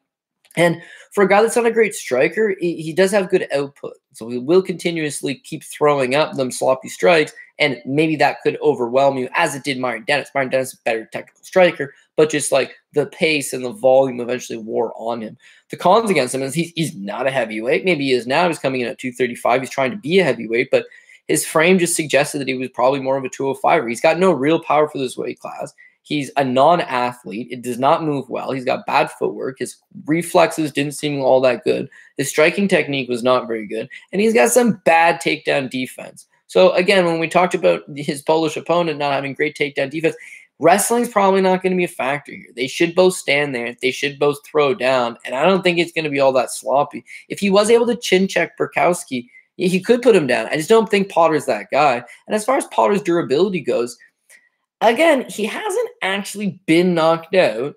And for a guy that's not a great striker, he does have good output. So he will continuously keep throwing up them sloppy strikes, and maybe that could overwhelm you, as it did Myron Dennis. Myron Dennis is a better technical striker, but just like the pace and the volume eventually wore on him. The cons against him is he's not a heavyweight. Maybe he is now. He's coming in at 235. He's trying to be a heavyweight, but his frame just suggested that he was probably more of a 205er. He's got no real power for this weight class. He's a non-athlete. It does not move well. He's got bad footwork. His reflexes didn't seem all that good. His striking technique was not very good. And he's got some bad takedown defense. So, again, when we talked about his Polish opponent not having great takedown defense, wrestling's probably not going to be a factor here. They should both stand there. They should both throw down. And I don't think it's going to be all that sloppy. If he was able to chin check Burkowski, he could put him down. I just don't think Potter's that guy. And as far as Potter's durability goes, again, he hasn't actually been knocked out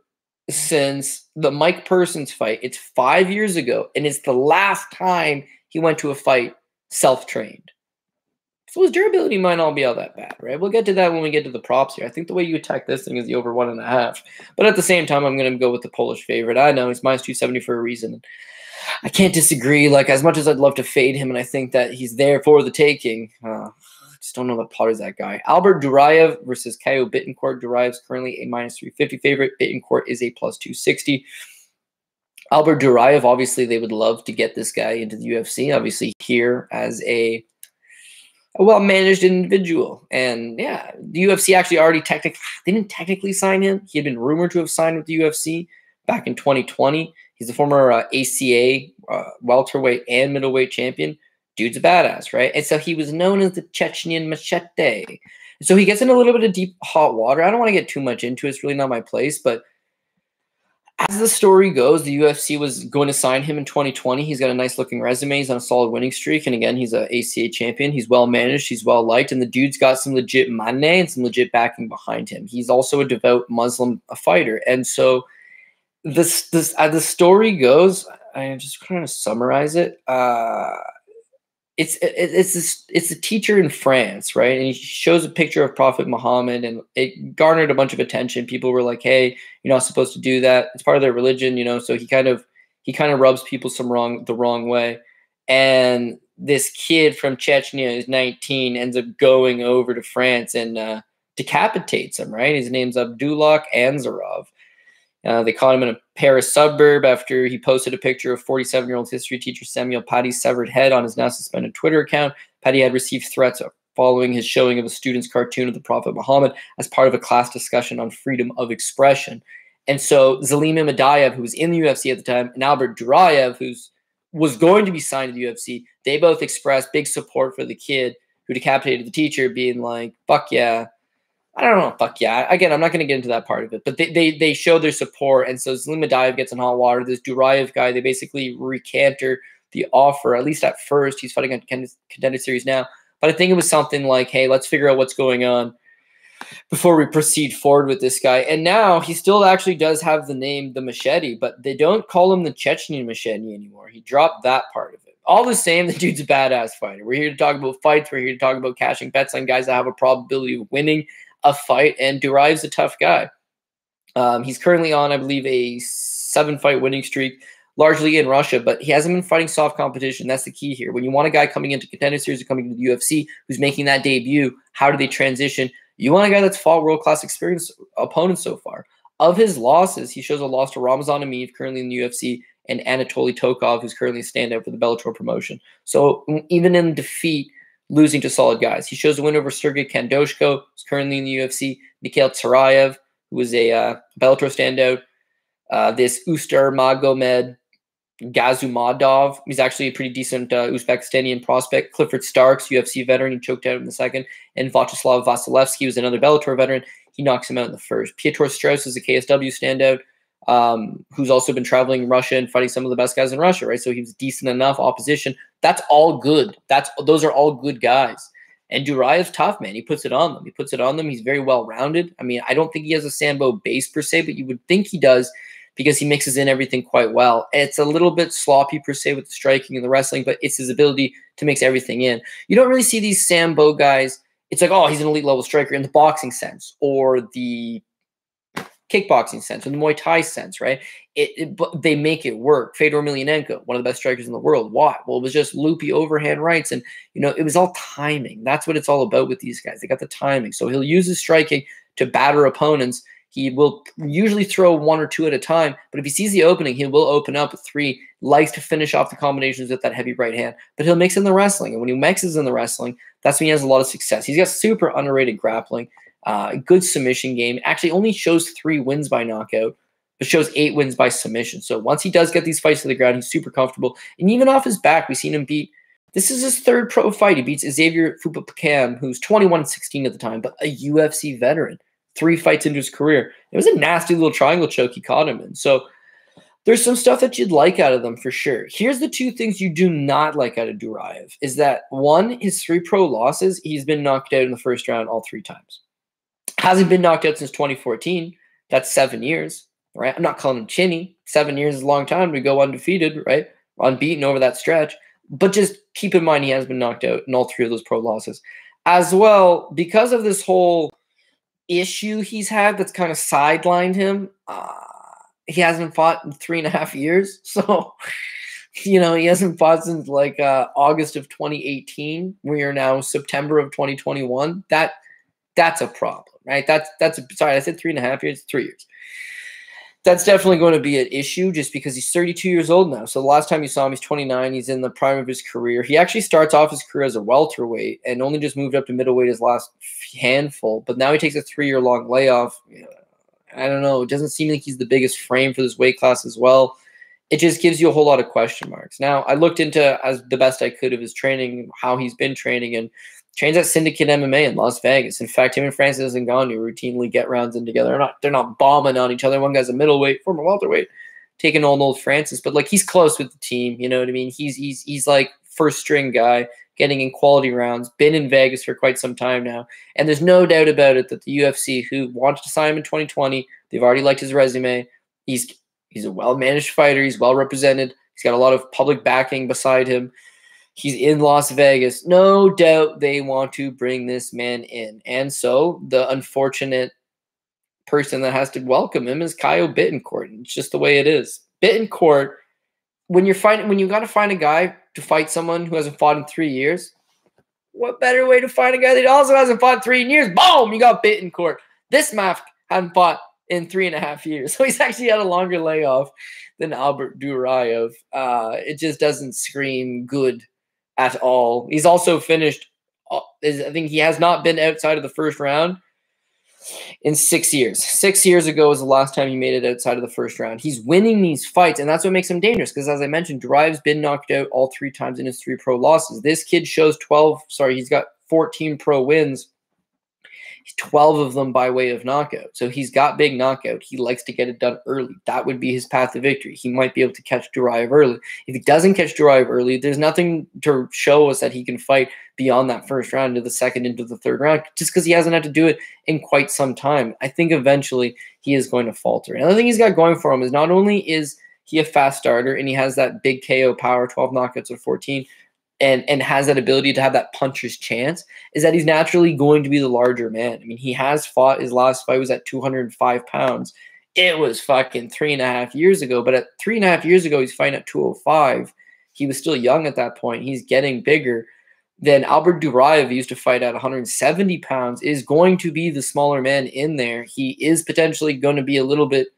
since the Mike Persons fight. It's 5 years ago, and it's the last time he went to a fight self-trained. So his durability might not be all that bad, right? We'll get to that when we get to the props here. I think the way you attack this thing is the over 1.5. But at the same time, I'm going to go with the Polish favorite. I know he's minus 270 for a reason. I can't disagree. Like, as much as I'd love to fade him, and I think that he's there for the taking, I just don't know what pot is that guy. Miler-Duraev versus Caio Bittencourt. Duraev's currently a minus 350 favorite. Bittencourt is a plus 260. Miler-Duraev, obviously, they would love to get this guy into the UFC. Obviously, here as a well-managed individual. And yeah, the UFC actually already they didn't technically sign him. He had been rumored to have signed with the UFC back in 2020. He's a former ACA welterweight and middleweight champion. Dude's a badass, right? And so he was known as the Chechnyan Machete. So he gets in a little bit of deep hot water. I don't want to get too much into it. It's really not my place, but as the story goes, the UFC was going to sign him in 2020. He's got a nice-looking resume. He's on a solid winning streak. And again, he's an ACA champion. He's well-managed. He's well-liked. And the dude's got some legit money and some legit backing behind him. He's also a devout Muslim fighter. And so as the story goes, I'm just trying to summarize it. It's a teacher in France, right? And he shows a picture of Prophet Muhammad, and it garnered a bunch of attention. People were like, "Hey, you're not supposed to do that. It's part of their religion, you know." So he kind of rubs people the wrong way. And this kid from Chechnya is 19, ends up going over to France and decapitates him. Right? His name's Abdullah Anzarov. They caught him in a Paris suburb after he posted a picture of 47-year-old history teacher Samuel Paty's severed head on his now suspended Twitter account. Paty had received threats following his showing of a student's cartoon of the Prophet Muhammad as part of a class discussion on freedom of expression. And so Zelim Imadaev, who was in the UFC at the time, and Miler-Duraev, who was going to be signed to the UFC, they both expressed big support for the kid who decapitated the teacher, being like, fuck yeah. I don't know. Fuck yeah. Again, I'm not going to get into that part of it, but they show their support. And so Zelim Imadaev gets in hot water. This Duraev guy, they basically recanter the offer, at least at first. He's fighting on Contender Series now. But I think it was something like, hey, let's figure out what's going on before we proceed forward with this guy. And now he still actually does have the name, the Machete, but they don't call him the Chechnyan Machete anymore. He dropped that part of it. All the same, the dude's a badass fighter. We're here to talk about fights. We're here to talk about cashing bets on guys that have a probability of winning a fight, and Duraev's a tough guy. He's currently on, I believe, a 7-fight winning streak, largely in Russia, but he hasn't been fighting soft competition. That's the key here. When you want a guy coming into Contender Series or coming into the UFC who's making that debut, how do they transition? You want a guy that's fought world-class experience opponents so far. Of his losses, he shows a loss to Ramazan Ameev, currently in the UFC, and Anatoly Tokov, who's currently a standout for the Bellator promotion. So even in defeat, losing to solid guys. He shows a win over Sergey Kandoshko, who's currently in the UFC, Mikhail Tsaraev, who was a Bellator standout, this Ustar Magomed Gazumadov. He's actually a pretty decent Uzbekistanian prospect. Clifford Starks, UFC veteran, he choked out in the second. And Vyacheslav Vasilevsky was another Bellator veteran. He knocks him out in the first. Piotr Strauss is a KSW standout, who's also been traveling Russia and fighting some of the best guys in Russia, right? So he was decent enough opposition. That's all good. Those are all good guys. And Duraev's tough, man. He puts it on them. He's very well-rounded. I mean, I don't think he has a Sambo base per se, but you would think he does because he mixes in everything quite well. It's a little bit sloppy per se with the striking and the wrestling, but it's his ability to mix everything in. You don't really see these Sambo guys. It's like, oh, he's an elite level striker in the boxing sense or the kickboxing sense or the Muay Thai sense, right? But they make it work. Fedor Emelianenko, one of the best strikers in the world. Why? Well, it was just loopy overhand rights, and it was all timing. That's what it's all about with these guys. They got the timing. So he'll use his striking to batter opponents. He will usually throw 1 or 2 at a time, but if he sees the opening, he will open up with 3. Likes to finish off the combinations with that heavy right hand, but he'll mix in the wrestling. And when he mixes in the wrestling, that's when he has a lot of success. He's got super underrated grappling. Good submission game. Actually only shows 3 wins by knockout, but shows 8 wins by submission. So once he does get these fights to the ground, he's super comfortable. And even off his back, we've seen him beat. This is his 3rd pro fight. He beats Xavier Fupapakam, who's 21-16 at the time, but a UFC veteran. 3 fights into his career. It was a nasty little triangle choke he caught him in. So there's some stuff that you'd like out of them for sure. Here's the 2 things you do not like out of Duraev is that, 1, his 3 pro losses, he's been knocked out in the first round all 3 times. Hasn't been knocked out since 2014. That's 7 years. right? I'm not calling him chinny. 7 years is a long time to go undefeated, right? Unbeaten over that stretch. But just keep in mind he has been knocked out in all 3 of those pro losses. As well, because of this whole issue he's had that's kind of sidelined him, he hasn't fought in 3.5 years. So, he hasn't fought since like August of 2018. We are now September of 2021. That's a problem, right? Sorry, I said 3.5 years, 3 years. That's definitely going to be an issue just because he's 32 years old now. So the last time you saw him, he's 29. He's in the prime of his career. He actually starts off his career as a welterweight and only just moved up to middleweight his last handful. But now he takes a 3-year-long layoff. I don't know. It doesn't seem like he's the biggest frame for this weight class as well. It just gives you a whole lot of question marks. Now, I looked into, as the best I could, of his training, how he's been training, and trains at Syndicate MMA in Las Vegas. In fact, him and Francis Ngannou routinely get rounds in together. They're not bombing on each other. One guy's a middleweight, former welterweight, taking old Francis, but like he's close with the team. You know what I mean? He's like first string guy, getting in quality rounds. Been in Vegas for quite some time now, and there's no doubt about it that the UFC, who wanted to sign him in 2020, they've already liked his resume. He's a well-managed fighter. He's well-represented. He's got a lot of public backing beside him. He's in Las Vegas. No doubt they want to bring this man in. And so the unfortunate person that has to welcome him is Caio Bittencourt. It's just the way it is. Bittencourt, when you got to find a guy to fight someone who hasn't fought in 3 years, what better way to find a guy that also hasn't fought in 3 years? Boom, you got Bittencourt. This Maf hadn't fought in 3.5 years. So he's actually had a longer layoff than Miler-Duraev. It just doesn't scream good at all. He's also finished, I think he has not been outside of the first round in 6 years. 6 years ago was the last time he made it outside of the first round. He's winning these fights, and that's what makes him dangerous because, as I mentioned, Duraev's been knocked out all 3 times in his 3 pro losses. This kid shows he's got 14 pro wins. 12 of them by way of knockout. So he's got big knockout. He likes to get it done early. That would be his path to victory. He might be able to catch Duraev early. If he doesn't catch Duraev early, there's nothing to show us that he can fight beyond that first round to the second into the third round, just because he hasn't had to do it in quite some time. I think eventually he is going to falter. Another thing he's got going for him is not only is he a fast starter and he has that big KO power, 12 knockouts of 14, and has that ability to have that puncher's chance, is that he's naturally going to be the larger man. I mean, he has fought, his last fight was at 205 pounds. It was fucking 3.5 years ago, but at 3.5 years ago, he's fighting at 205. He was still young at that point. He's getting bigger. Then Albert Duraev used to fight at 170 pounds, is going to be the smaller man in there. He is potentially going to be a little bit,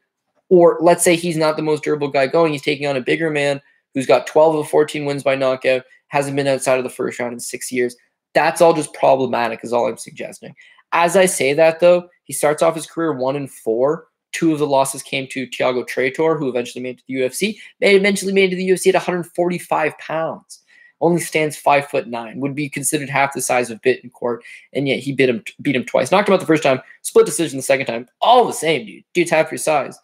or let's say he's not the most durable guy going. He's taking on a bigger man who's got 12 of 14 wins by knockout, hasn't been outside of the first round in 6 years. That's all just problematic is all I'm suggesting. As I say that, though, he starts off his career 1-4. 2 of the losses came to Thiago Traitor, who eventually made it to the UFC. They eventually made it to the UFC at 145 pounds. Only stands 5'9", would be considered half the size of Bittencourt, and yet he beat him twice. Knocked him out the first time, split decision the second time. All the same, dude. Dude's half your size.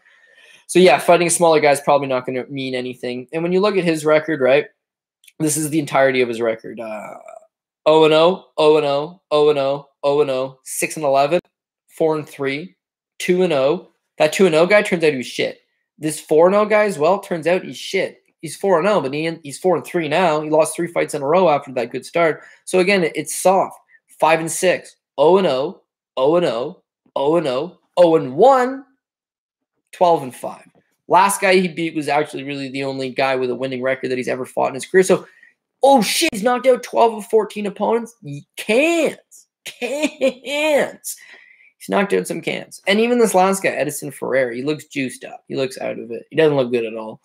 So yeah, fighting a smaller guy is probably not going to mean anything. And when you look at his record, right, this is the entirety of his record. 0-0, 0-0, 0-0, 0-0, 6-11, 4-3, 2-0. That 2-0 guy turns out he was shit. This 4-0 guy as well turns out he's shit. He's 4-0, but he's 4-3 now. He lost 3 fights in a row after that good start. So again, it's soft. 5-6, 0-0, 0-0, 0-0, 0-1, 12-5. Last guy he beat was actually really the only guy with a winning record that he's ever fought in his career. So, oh shit, he's knocked out 12 of 14 opponents. Cans. He's knocked out some cans. And even this last guy, Edison Ferreira, he looks juiced up. He looks out of it. He doesn't look good at all.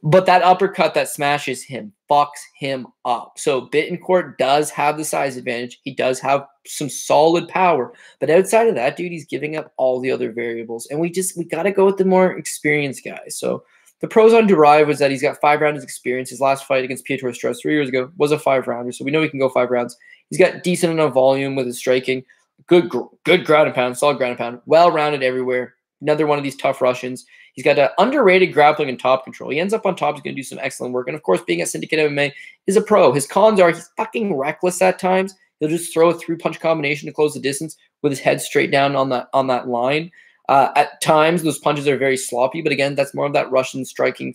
But that uppercut that smashes him fucks him up. So Bittencourt does have the size advantage. He does have some solid power. But outside of that, dude, he's giving up all the other variables. And we got to go with the more experienced guys. So the pros on Duraev was that he's got 5 rounds of experience. His last fight against Piotr Strauss 3 years ago was a 5-rounder. So we know he can go 5 rounds. He's got decent enough volume with his striking. Good ground and pound, solid ground and pound, well-rounded everywhere. Another one of these tough Russians. He's got an underrated grappling and top control. He ends up on top. He's going to do some excellent work. And, of course, being at Syndicate MMA is a pro. His cons are he's fucking reckless at times. He'll just throw a 3-punch combination to close the distance with his head straight down on that line. At times, those punches are very sloppy, but again, that's more of that Russian striking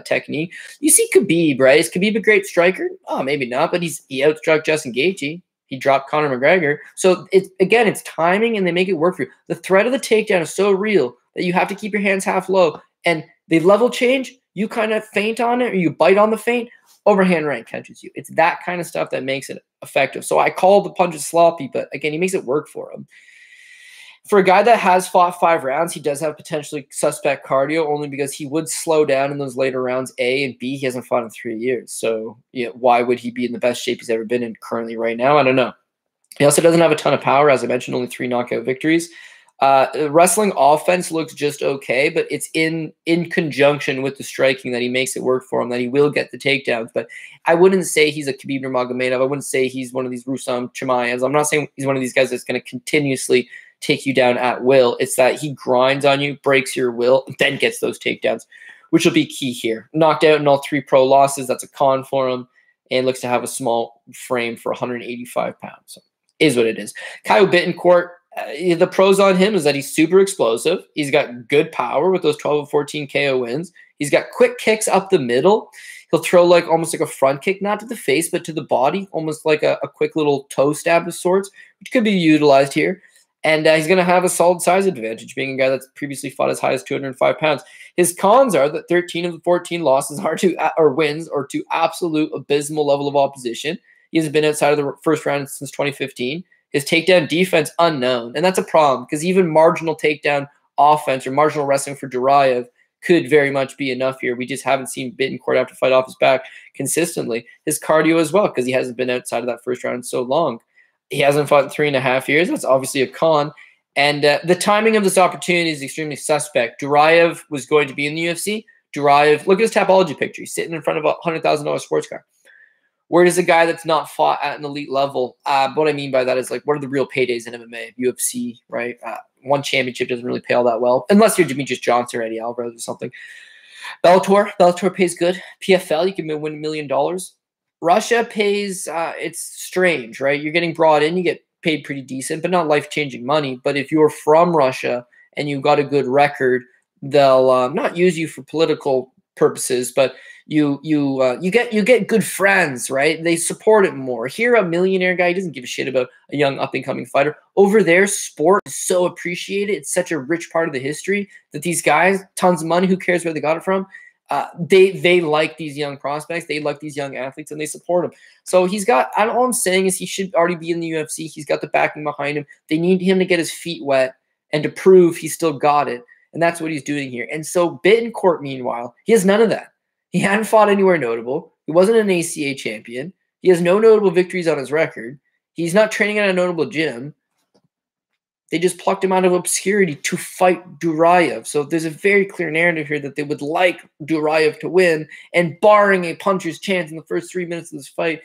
technique. You see Khabib, right? Is Khabib a great striker? Oh, maybe not, but he outstruck Justin Gaethje. He dropped Conor McGregor. So it's timing, and they make it work for you. The threat of the takedown is so real that you have to keep your hands half low, and the level change, you kind of feint on it, or you bite on the feint, overhand right catches you. It's that kind of stuff that makes it effective. So I call the punches sloppy, but again, he makes it work for him. For a guy that has fought 5 rounds, he does have potentially suspect cardio, only because he would slow down in those later rounds, A, and B, he hasn't fought in 3 years. So yeah, why would he be in the best shape he's ever been in currently right now? I don't know. He also doesn't have a ton of power. As I mentioned, only 3 knockout victories. Wrestling offense looks just okay, but it's in conjunction with the striking that he makes it work for him, that he will get the takedowns. But I wouldn't say he's a Khabib Nurmagomedov. I wouldn't say he's one of these Rustam Chimaevs. I'm not saying he's one of these guys that's going to continuously take you down at will. It's that he grinds on you, breaks your will, and then gets those takedowns, which will be key here. Knocked out in all 3 pro losses. That's a con for him, and looks to have a small frame for 185 pounds. So is what it is. Caio Bittencourt, the pros on him is that he's super explosive. He's got good power with those 12 of 14 KO wins. He's got quick kicks up the middle. He'll throw almost like a front kick, not to the face, but to the body, almost like a quick little toe stab of sorts, which could be utilized here. And he's going to have a solid size advantage, being a guy that's previously fought as high as 205 pounds. His cons are that 13 of the 14 losses are wins or to absolute abysmal level of opposition. He hasn't been outside of the first round since 2015. His takedown defense, unknown. And that's a problem, because even marginal takedown offense or marginal wrestling for Duraev could very much be enough here. We just haven't seen Bittencourt have to fight off his back consistently. His cardio as well, because he hasn't been outside of that first round in so long. He hasn't fought in 3.5 years. That's obviously a con. And the timing of this opportunity is extremely suspect. Duraev was going to be in the UFC. Duraev, look at his Tapology picture. He's sitting in front of a $100,000 sports car. Where does a guy that's not fought at an elite level? What I mean by that is, what are the real paydays in MMA? UFC, right? One championship doesn't really pay all that well, unless you're Demetrius Johnson or Eddie Alvarez or something. Bellator pays good. PFL, you can win $1 million. Russia pays, it's strange, right? You're getting brought in, you get paid pretty decent, but not life-changing money. But if you're from Russia and you've got a good record, they'll not use you for political purposes, but you get good friends, right? They support it more. Here, a millionaire guy doesn't give a shit about a young up-and-coming fighter. Over there, sport is so appreciated. It's such a rich part of the history that these guys, tons of money, who cares where they got it from? They like these young prospects. They like these young athletes, and they support him. So he's got, all I'm saying is he should already be in the UFC. He's got the backing behind him. They need him to get his feet wet and to prove he's still got it. And that's what he's doing here. And so Bittencourt, meanwhile, he has none of that. He hadn't fought anywhere notable. He wasn't an ACA champion. He has no notable victories on his record. He's not training at a notable gym. They just plucked him out of obscurity to fight Duraev. So there's a very clear narrative here that they would like Duraev to win. And barring a puncher's chance in the first 3 minutes of this fight,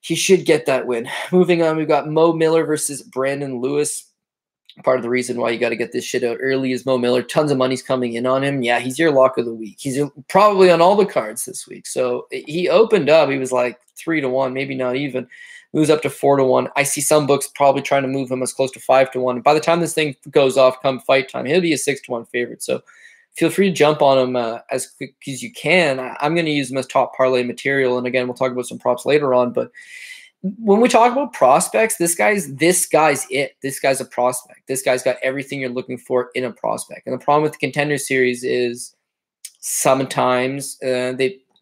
he should get that win. Moving on, we've got Mo Miller versus Brandon Lewis. Part of the reason why you got to get this shit out early is Mo Miller. Tons of money's coming in on him. Yeah, he's your lock of the week. He's probably on all the cards this week. So he opened up. He was like 3-1, maybe not even. Moves up to 4-1. I see some books probably trying to move him as close to 5-1. By the time this thing goes off come fight time, he'll be a 6-1 favorite. So feel free to jump on him as quick as you can. I'm going to use him as top parlay material. And again, we'll talk about some props later on. But when we talk about prospects, this guy's it. This guy's a prospect. This guy's got everything you're looking for in a prospect. And the problem with the Contender series is sometimes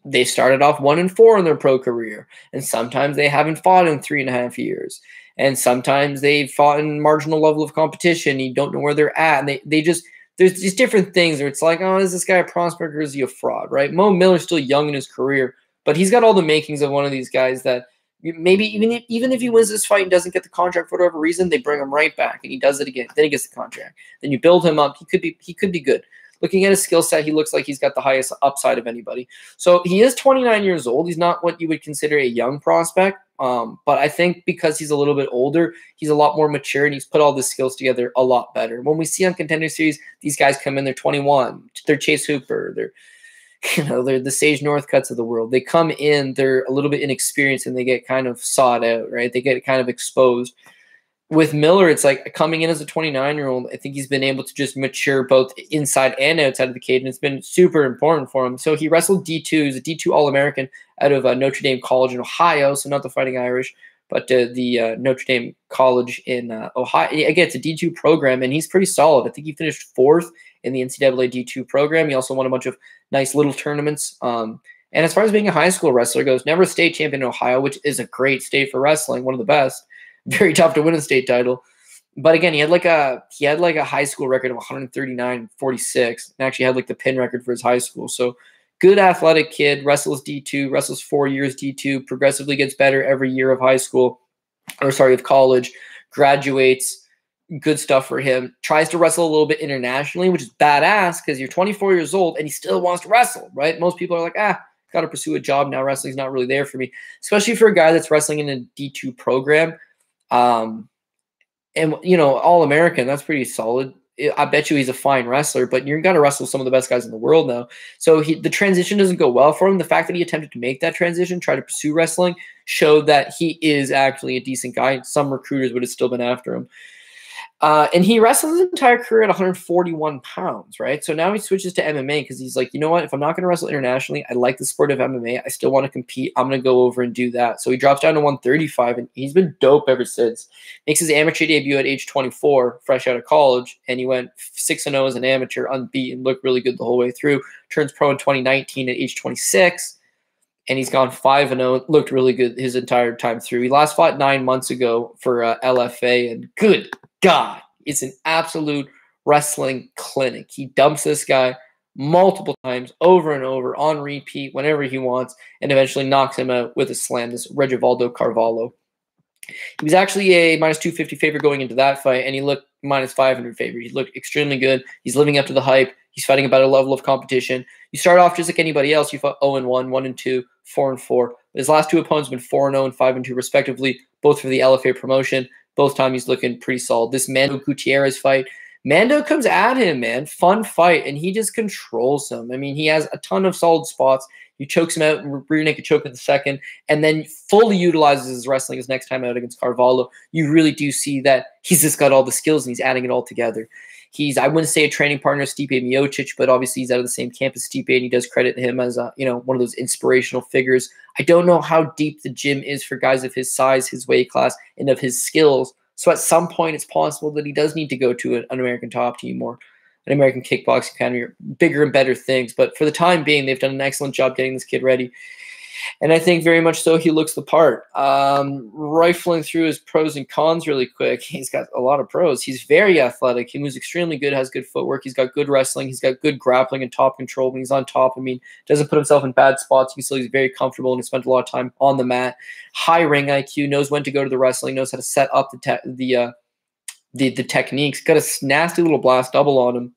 they started off 1-4 in their pro career, and sometimes they haven't fought in 3.5 years, and sometimes they've fought in marginal level of competition. You don't know where they're at, and they just there's these different things where it's like, oh, is this guy a prospect or is he a fraud, right? Mo Miller's still young in his career, but he's got all the makings of one of these guys that maybe even if he wins this fight and doesn't get the contract for whatever reason, they bring him right back and he does it again. Then he gets the contract. Then you build him up. He could be good. Looking at his skill set, he looks like he's got the highest upside of anybody. So he is 29 years old. He's not what you would consider a young prospect. But I think because he's a little bit older, he's a lot more mature and he's put all the skills together a lot better. When we see on Contender Series, these guys come in, they're 21. They're Chase Hooper. They're the Sage Northcutts of the world. They come in, they're a little bit inexperienced and they get kind of sought out, right? They get kind of exposed. with Miller, it's like coming in as a 29-year-old, I think he's been able to just mature both inside and outside of the cage, and it's been super important for him. So he wrestled D2. He's a D2 All-American out of Notre Dame College in Ohio, so not the Fighting Irish, but the Notre Dame College in Ohio. Again, it's a D2 program, and he's pretty solid. I think he finished 4th in the NCAA D2 program. He also won a bunch of nice little tournaments. And as far as being a high school wrestler goes, never a state champion in Ohio, which is a great state for wrestling, one of the best. Very tough to win a state title. But again, he had like a high school record of 139-46, and actually had like the pin record for his high school. So good athletic kid, wrestles D2, wrestles 4 years D2, progressively gets better every year of high school, of college, graduates. Good stuff for him. Tries to wrestle a little bit internationally, which is badass because you're 24 years old and he still wants to wrestle, right? Most people are like, got to pursue a job now. Wrestling's not really there for me, especially for a guy that's wrestling in a D2 program. And, All-American, that's pretty solid. I bet you he's a fine wrestler, but you're going to wrestle some of the best guys in the world now. So the transition doesn't go well for him. The fact that he attempted to make that transition, try to pursue wrestling, showed that he is actually a decent guy. Some recruiters would have still been after him. And he wrestled his entire career at 141 pounds, right? So now he switches to MMA because he's like, you know what? If I'm not going to wrestle internationally, I like the sport of MMA. I still want to compete. I'm going to go over and do that. So he drops down to 135, and he's been dope ever since. Makes his amateur debut at age 24, fresh out of college, and he went 6-0 as an amateur, unbeaten, looked really good the whole way through. Turns pro in 2019 at age 26. And he's gone 5-0, looked really good his entire time through. He last fought 9 months ago for LFA, and good God, it's an absolute wrestling clinic. He dumps this guy multiple times, over and over, on repeat, whenever he wants, and eventually knocks him out with a slam, this Regivaldo Carvalho. He was actually a -250 favorite going into that fight, and he looked -500 favorite. He looked extremely good. He's living up to the hype. He's fighting a better level of competition. You start off just like anybody else. You fought 0-1, 1-2, 4-4. His last two opponents have been 4-0 and 5-2, respectively, both for the LFA promotion. Both times he's looking pretty solid. This Mando Gutierrez fight, Mando comes at him, man. Fun fight, and he just controls him. I mean, he has a ton of solid spots. He chokes him out, rear naked choke in the second, and then fully utilizes his wrestling his next time out against Carvalho. You really do see that he's just got all the skills, and he's adding it all together. He's, I wouldn't say a training partner of Stipe Miocic, but obviously he's out of the same camp as Stipe, and he does credit him as one of those inspirational figures. I don't know how deep the gym is for guys of his size, his weight class, and of his skills. So at some point, it's possible that he does need to go to an American top team or an American kickboxing academy, or bigger and better things. But for the time being, they've done an excellent job getting this kid ready. And I think very much so he looks the part. Rifling through his pros and cons really quick, he's got a lot of pros. He's very athletic. He moves extremely good, has good footwork. He's got good wrestling. He's got good grappling and top control when he's on top. I mean, doesn't put himself in bad spots. He's very comfortable and he spent a lot of time on the mat. High ring IQ, knows when to go to the wrestling, knows how to set up the techniques. Got a nasty little blast double on him.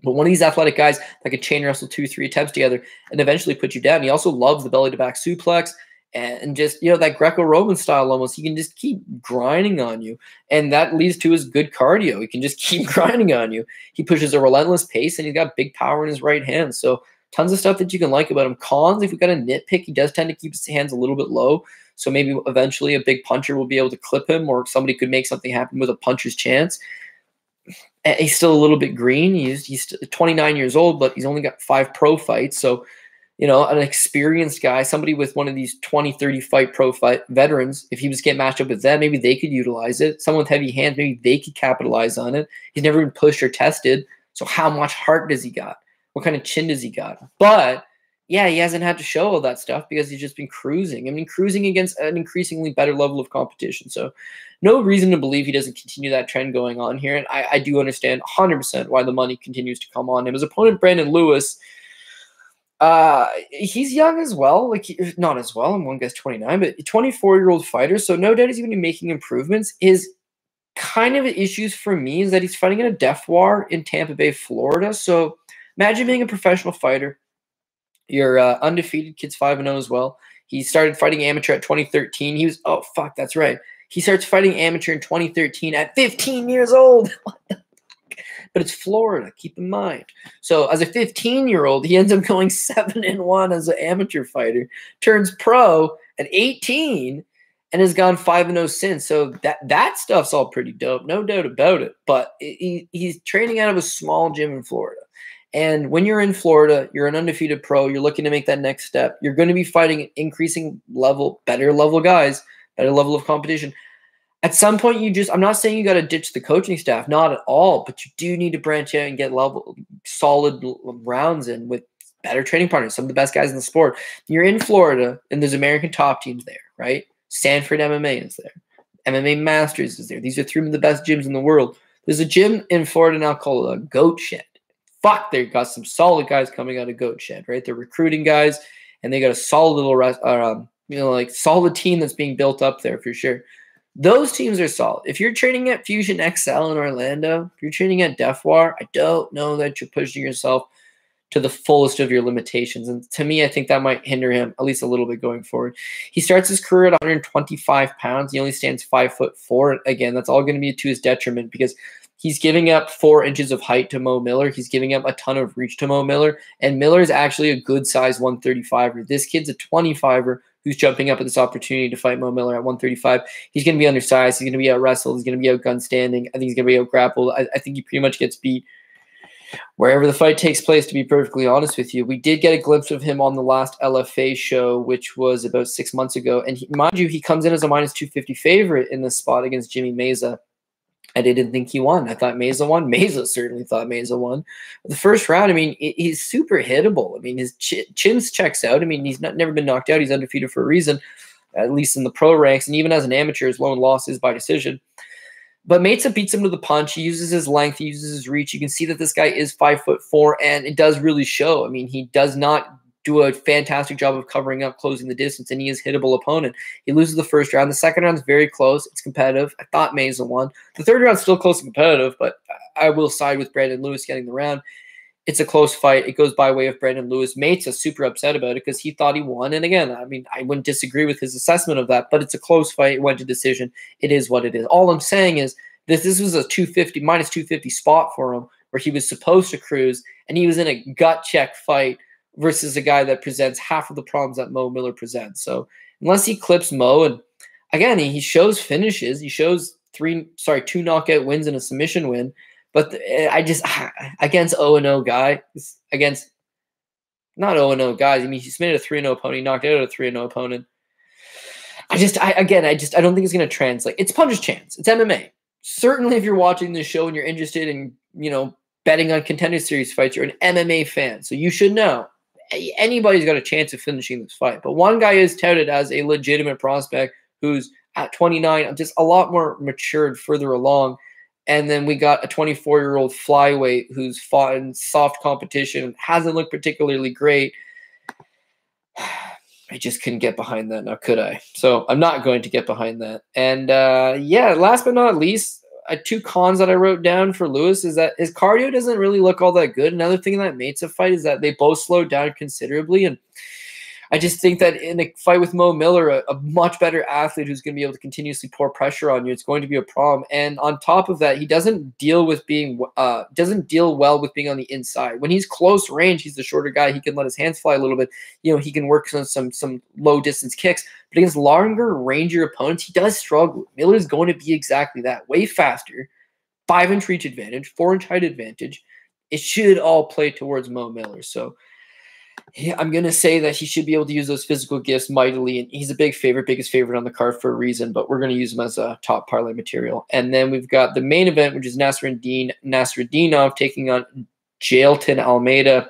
But one of these athletic guys that could chain wrestle 2-3 attempts together and eventually put you down. He also loves the belly-to-back suplex and just, that Greco-Roman style almost. He can just keep grinding on you, and that leads to his good cardio. He can just keep grinding on you. He pushes a relentless pace, and he's got big power in his right hand. So tons of stuff that you can like about him. Cons, if we got a nitpick, he does tend to keep his hands a little bit low. So maybe eventually a big puncher will be able to clip him, or somebody could make something happen with a puncher's chance. He's still a little bit green. He's 29 years old, but he's only got 5 pro fights. So, an experienced guy, somebody with one of these 20, 30 fight pro fight veterans, if he was getting matched up with them, maybe they could utilize it. Someone with heavy hands, maybe they could capitalize on it. He's never been pushed or tested. So how much heart does he got? What kind of chin does he got? But yeah, he hasn't had to show all that stuff because he's just been cruising. I mean, cruising against an increasingly better level of competition. So no reason to believe he doesn't continue that trend going on here. And I do understand 100% why the money continues to come on him. His opponent, Brandon Lewis, he's young as well. Not as well. One guy's 29, but a 24-year-old fighter. So no doubt he's going to be making improvements. His kind of issues for me is that he's fighting in a death war in Tampa Bay, Florida. So imagine being a professional fighter. You're undefeated, kid's 5-0 as well. He started fighting amateur at 2013. That's right. He starts fighting amateur in 2013 at 15 years old. What the fuck? But it's Florida, keep in mind. So as a 15-year-old, he ends up going 7-1 as an amateur fighter, turns pro at 18, and has gone 5-0 since. So that stuff's all pretty dope, no doubt about it. But he's training out of a small gym in Florida. And when you're in Florida, you're an undefeated pro, you're looking to make that next step. You're going to be fighting increasing level, better level guys, better level of competition. At some point, I'm not saying you got to ditch the coaching staff, not at all, but you do need to branch out and get solid rounds in with better training partners, some of the best guys in the sport. You're in Florida, and there's American top teams there, right? Stanford MMA is there. MMA Masters is there. These are 3 of the best gyms in the world. There's a gym in Florida now called Goat Shed. Fuck, they've got some solid guys coming out of Goat Shed, right? They're recruiting guys, and they got a solid little, solid team that's being built up there for sure. Those teams are solid. If you're training at Fusion XL in Orlando, if you're training at Defwar, I don't know that you're pushing yourself to the fullest of your limitations. And to me, I think that might hinder him at least a little bit going forward. He starts his career at 125 pounds. He only stands 5'4". Again, that's all going to be to his detriment because he's giving up 4 inches of height to Mo Miller. He's giving up a ton of reach to Mo Miller. And Miller is actually a good size 135er. This kid's a 25er who's jumping up at this opportunity to fight Mo Miller at 135. He's going to be undersized. He's going to be out-wrestled. He's going to be out-gun standing. I think he's going to be out-grappled. I think he pretty much gets beat wherever the fight takes place, to be perfectly honest with you. We did get a glimpse of him on the last LFA show, which was about 6 months ago. And mind you, he comes in as a minus 250 favorite in this spot against Jimmy Meza. I didn't think he won. I thought Meza won. Meza certainly thought Meza won. The first round, I mean, he's super hittable. I mean, his chins checks out. I mean, he's never been knocked out. He's undefeated for a reason, at least in the pro ranks. And even as an amateur, his lone loss is by decision. But Meza beats him to the punch. He uses his length. He uses his reach. You can see that this guy is 5'4", and it does really show. I mean, he does not do a fantastic job of covering up, closing the distance, and he is a hittable opponent. He loses the first round. The second round is very close. It's competitive. I thought Meza won. The third round is still close and competitive, but I will side with Brandon Lewis getting the round. It's a close fight. It goes by way of Brandon Lewis. Meza's super upset about it because he thought he won. And again, I mean, I wouldn't disagree with his assessment of that, but it's a close fight. It went to decision. It is what it is. All I'm saying is this was a minus 250 spot for him where he was supposed to cruise, and he was in a gut check fight versus a guy that presents half of the problems that Mo Miller presents. So unless he clips Mo, and again, he shows finishes, he shows 2 knockout wins and a submission win, but against 0-0 guy, against not 0-0 guys, I mean, he submitted a 3-0 opponent, he knocked out a 3-0 opponent. I don't think it's going to translate. It's puncher's chance. It's MMA. Certainly if you're watching this show and you're interested in, betting on Contender Series fights, you're an MMA fan, so you should know anybody's got a chance of finishing this fight. But one guy is touted as a legitimate prospect who's at 29, just a lot more matured further along. And then we got a 24-year-old flyweight who's fought in soft competition, hasn't looked particularly great. I just couldn't get behind that now, could I? So I'm not going to get behind that. And last but not least, 2 cons that I wrote down for Lewis is that his cardio doesn't really look all that good. Another thing in that Meza fight is that they both slowed down considerably. And I just think that in a fight with Mo Miller, a much better athlete who's going to be able to continuously pour pressure on you, it's going to be a problem. And on top of that, he doesn't deal well with being on the inside. When he's close range, he's the shorter guy. He can let his hands fly a little bit. He can work on some low distance kicks. But against longer, rangier opponents, he does struggle. Miller's going to be exactly that. Way faster, 5-inch reach advantage, 4-inch height advantage. It should all play towards Mo Miller. So I'm going to say that he should be able to use those physical gifts mightily, and he's a biggest favorite on the card for a reason, but we're going to use him as a top parlay material. And then we've got the main event, which is Nasrudinov taking on Jailton Almeida.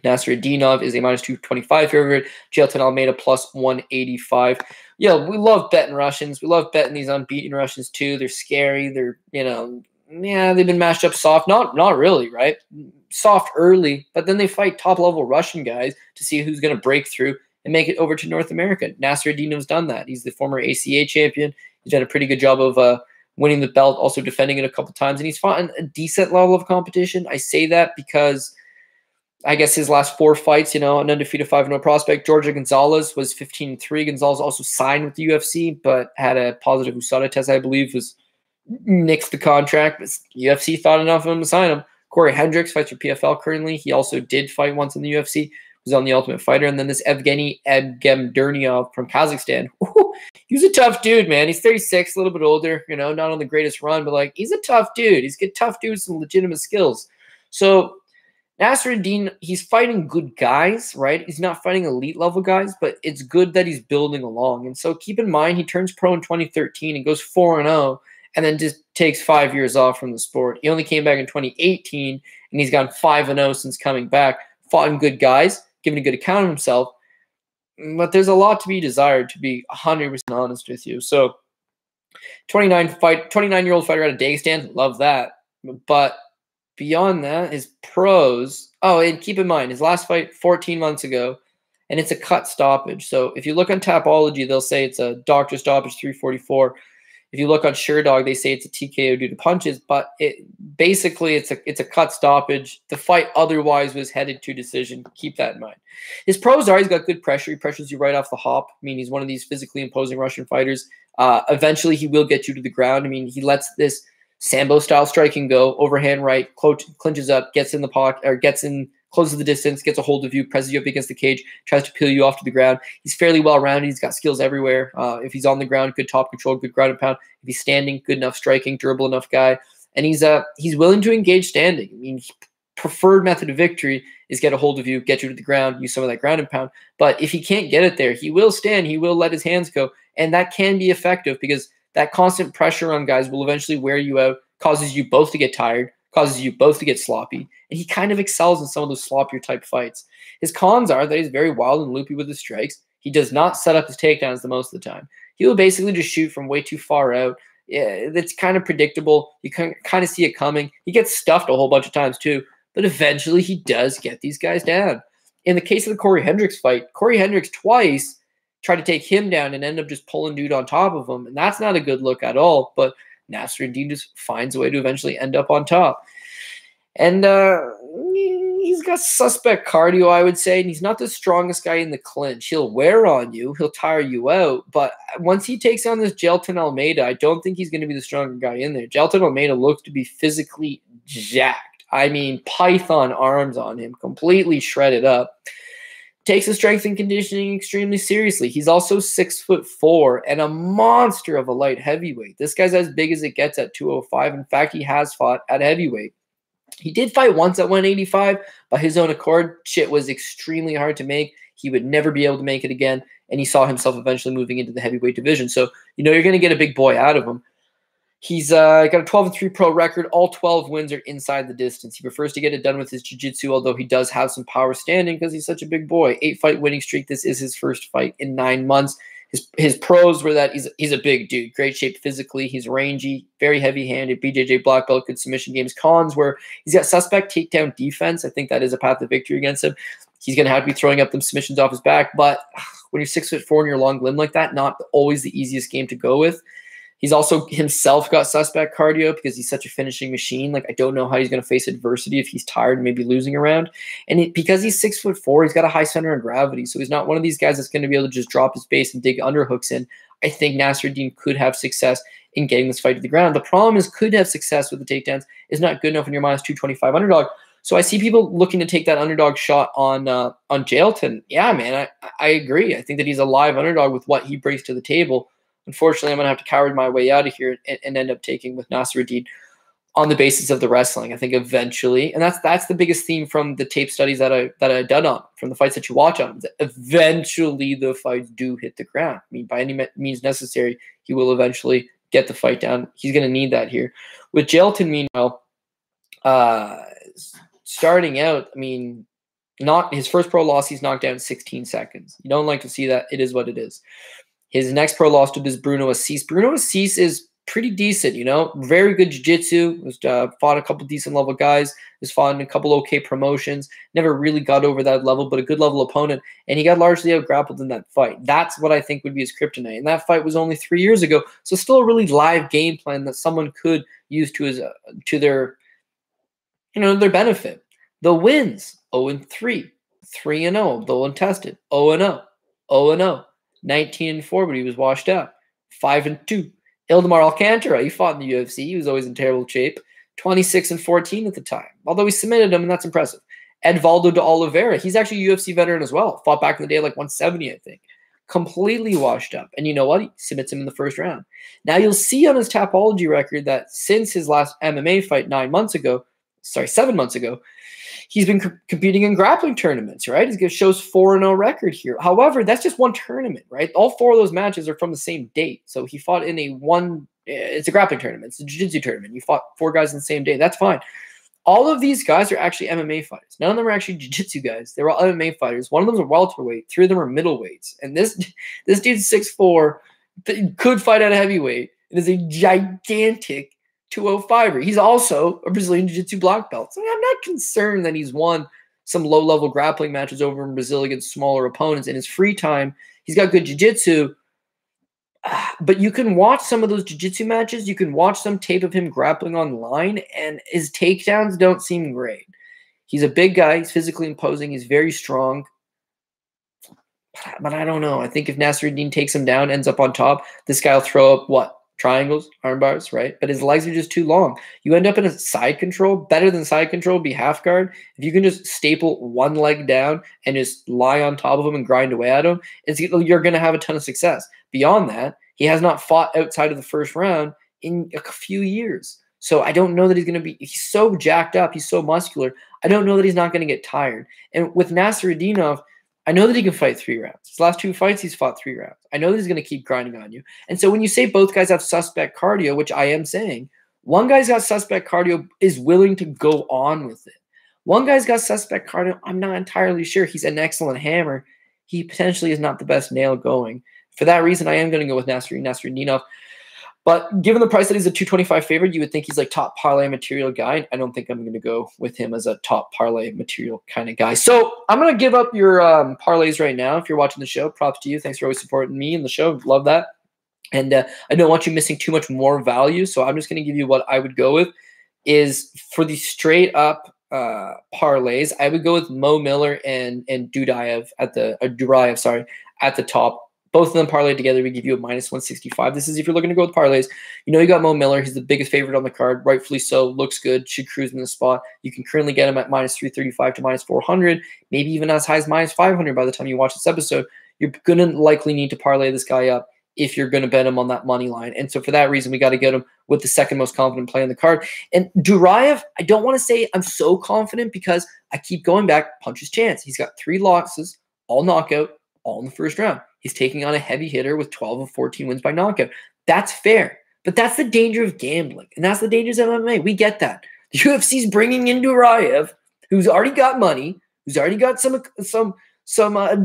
Nasrudinov is a minus 225 favorite. Jailton Almeida plus 185. Yeah, we love betting Russians. We love betting these unbeaten Russians too. They're scary. They're, they've been matched up soft. Not really, right? Soft early, but then they fight top-level Russian guys to see who's going to break through and make it over to North America. Nasrudinov's done that. He's the former ACA champion. He's done a pretty good job of winning the belt, also defending it a couple times, and he's fought in a decent level of competition. I say that because I guess his last 4 fights, an undefeated 5-0 prospect. Georgia Gonzalez was 15-3. Gonzalez also signed with the UFC, but had a positive USADA test, I believe, was nixed the contract. But UFC thought enough of him to sign him. Corey Hendricks fights for PFL currently. He also did fight once in the UFC. who's on The Ultimate Fighter, and then this Evgeny Evgemdurniov from Kazakhstan. Ooh, he's a tough dude, man. He's 36, a little bit older, you know, not on the greatest run, but like he's a tough dude. He's a tough dude with some legitimate skills. So Nasrudinov, he's fighting good guys, right? He's not fighting elite level guys, but it's good that he's building along. And so keep in mind, he turns pro in 2013 and goes 4-0 and then just takes 5 years off from the sport. He only came back in 2018 and he's gone 5-0 since coming back, fought good guys, giving a good account of himself. But there's a lot to be desired, to be 100% honest with you. So 29-year-old fighter out of Dagestan, love that. But beyond that, his pros. Oh, and keep in mind, his last fight 14 months ago, and it's a cut stoppage. So if you look on Tapology, they'll say it's a doctor stoppage 344. If you look on SureDog, they say it's a TKO due to punches, but basically it's a cut stoppage. The fight otherwise was headed to decision. Keep that in mind. His pros are he's got good pressure. He pressures you right off the hop. I mean, he's one of these physically imposing Russian fighters. Eventually, he will get you to the ground. I mean, he lets this Sambo-style striking go, overhand right, clinches up, gets in the pocket, or gets in, closes the distance, gets a hold of you, presses you up against the cage, tries to peel you off to the ground. He's fairly well-rounded. He's got skills everywhere. If he's on the ground, good top control, good ground and pound. If he's standing, good enough striking, durable enough guy. And he's willing to engage standing. I mean, preferred method of victory is get a hold of you, get you to the ground, use some of that ground and pound. But if he can't get it there, he will stand, he will let his hands go, and that can be effective because that constant pressure on guys will eventually wear you out, causes you both to get tired, causes you both to get sloppy, and he kind of excels in some of those sloppier type fights. His cons are that he's very wild and loopy with his strikes. He does not set up his takedowns the most of the time. He will basically just shoot from way too far out. Yeah, that's kind of predictable. You can kind of see it coming. He gets stuffed a whole bunch of times too, but eventually he does get these guys down. In the case of the Corey Hendricks fight, Corey Hendricks twice tried to take him down and end up just pulling dude on top of him, and that's not a good look at all, but Nasrudinov just finds a way to eventually end up on top. And he's got suspect cardio, I would say, and he's not the strongest guy in the clinch. He'll wear on you. He'll tire you out. But once he takes on this Jailton Almeida, I don't think he's going to be the stronger guy in there. Jailton Almeida looks to be physically jacked. I mean, python arms on him, completely shredded up. Takes his strength and conditioning extremely seriously. He's also 6'4" and a monster of a light heavyweight. This guy's as big as it gets at 205. In fact, he has fought at heavyweight. He did fight once at 185 by his own accord. Shit was extremely hard to make. He would never be able to make it again, and he saw himself eventually moving into the heavyweight division. So, you know, you're going to get a big boy out of him. He's got a 12-3 pro record. All 12 wins are inside the distance. He prefers to get it done with his jiu-jitsu, although he does have some power standing because he's such a big boy. 8-fight winning streak. This is his first fight in 9 months. His pros were that he's a big dude, great shape physically. He's rangy, very heavy-handed, BJJ black belt, good submission games. Cons were he's got suspect takedown defense. I think that is a path to victory against him. He's going to have to be throwing up them submissions off his back, but when you're 6'4" and you're long limb like that, not always the easiest game to go with. He's also himself got suspect cardio because he's such a finishing machine. Like, I don't know how he's going to face adversity if he's tired and maybe losing a round. And because he's 6'4", he's got a high center of gravity. So he's not one of these guys that's going to be able to just drop his base and dig underhooks in. I think Nasrudinov could have success in getting this fight to the ground. The problem is could have success with the takedowns is not good enough when you're minus 225 underdog. So I see people looking to take that underdog shot on Jailton. Yeah, man, I agree. I think that he's a live underdog with what he brings to the table. Unfortunately, I'm going to have to coward my way out of here and end up taking with Nasrudinov on the basis of the wrestling. I think eventually, and that's the biggest theme from the tape studies that I've done on, from the fights that you watch on, is that eventually the fights do hit the ground. I mean, by any means necessary, he will eventually get the fight down. He's going to need that here. With Jailton, meanwhile, starting out, I mean, not his first pro loss, he's knocked down in 16 seconds. You don't like to see that. It is what it is. His next pro loss to this Bruno Assis. Bruno Assis is pretty decent, you know, very good jiu-jitsu. Fought a couple decent level guys. Has fought in a couple okay promotions. Never really got over that level, but a good level opponent. And he got largely out-grappled in that fight. That's what I think would be his kryptonite. And that fight was only 3 years ago. So still a really live game plan that someone could use to their benefit. The wins, 0-3, 3-0, though untested, 0-0, 0-0. 19-4, but he was washed out. 5-2. Ildemar Alcantara, he fought in the UFC. He was always in terrible shape. 26-14 at the time, although he submitted him, and that's impressive. Edvaldo de Oliveira. He's actually a UFC veteran as well. Fought back in the day like 170, I think. Completely washed up. And you know what? He submits him in the first round. Now you'll see on his Tapology record that since his last MMA fight 7 months ago, he's been competing in grappling tournaments, right? He shows 4-0 record here. However, that's just one tournament, right? All 4 of those matches are from the same date. So he fought in it's a grappling tournament. It's a jiu-jitsu tournament. You fought 4 guys in the same day. That's fine. All of these guys are actually MMA fighters. None of them are actually jiu-jitsu guys. They're all MMA fighters. One of them is a welterweight. 3 of them are middleweights. And this dude's 6'4", could fight at a heavyweight. It is a gigantic 205er. He's also a Brazilian jiu-jitsu black belt. So I'm not concerned that he's won some low-level grappling matches over in Brazil against smaller opponents. In his free time, he's got good jiu-jitsu. But you can watch some of those jiu-jitsu matches. You can watch some tape of him grappling online, and his takedowns don't seem great. He's a big guy. He's physically imposing. He's very strong. But I don't know. I think if Nasrudin takes him down, ends up on top, this guy will throw up, what? Triangles, arm bars, right? But his legs are just too long. You end up in a side control. Better than side control be half guard. If you can just staple one leg down and just lie on top of him and grind away at him, you're going to have a ton of success. Beyond that, he has not fought outside of the first round in a few years. So I don't know that he's so jacked up. He's so muscular. I don't know that he's not going to get tired. And with Nasrudinov, I know that he can fight 3 rounds. His last 2 fights, he's fought 3 rounds. I know that he's going to keep grinding on you. And so when you say both guys have suspect cardio, which I am saying, one guy's got suspect cardio, is willing to go on with it. One guy's got suspect cardio. I'm not entirely sure. He's an excellent hammer. He potentially is not the best nail going. For that reason, I am going to go with Nasrudinov. But given the price that he's a 225 favorite, you would think he's like top parlay material guy. I don't think I'm going to go with him as a top parlay material kind of guy. So I'm going to give up your parlays right now. If you're watching the show, props to you. Thanks for always supporting me and the show. Love that. And I don't want you missing too much more value. So I'm just going to give you what I would go with is for the straight up parlays. I would go with Mo Miller and Duraev at the top. Both of them parlayed together, we give you a -165. This is if you're looking to go with parlays. You know you got Mo Miller. He's the biggest favorite on the card. Rightfully so. Looks good. Should cruise in the spot. You can currently get him at -335 to -400, maybe even as high as -500 by the time you watch this episode. You're going to likely need to parlay this guy up if you're going to bet him on that money line. And so for that reason, we got to get him with the second most confident play on the card. And Duraev, I don't want to say I'm so confident because I keep going back, punch his chance. He's got 3 losses, all knockout, all in the first round. He's taking on a heavy hitter with 12 of 14 wins by knockout. That's fair. But that's the danger of gambling. And that's the dangers of MMA. We get that. The UFC's bringing in Duraev, who's already got money, who's already got some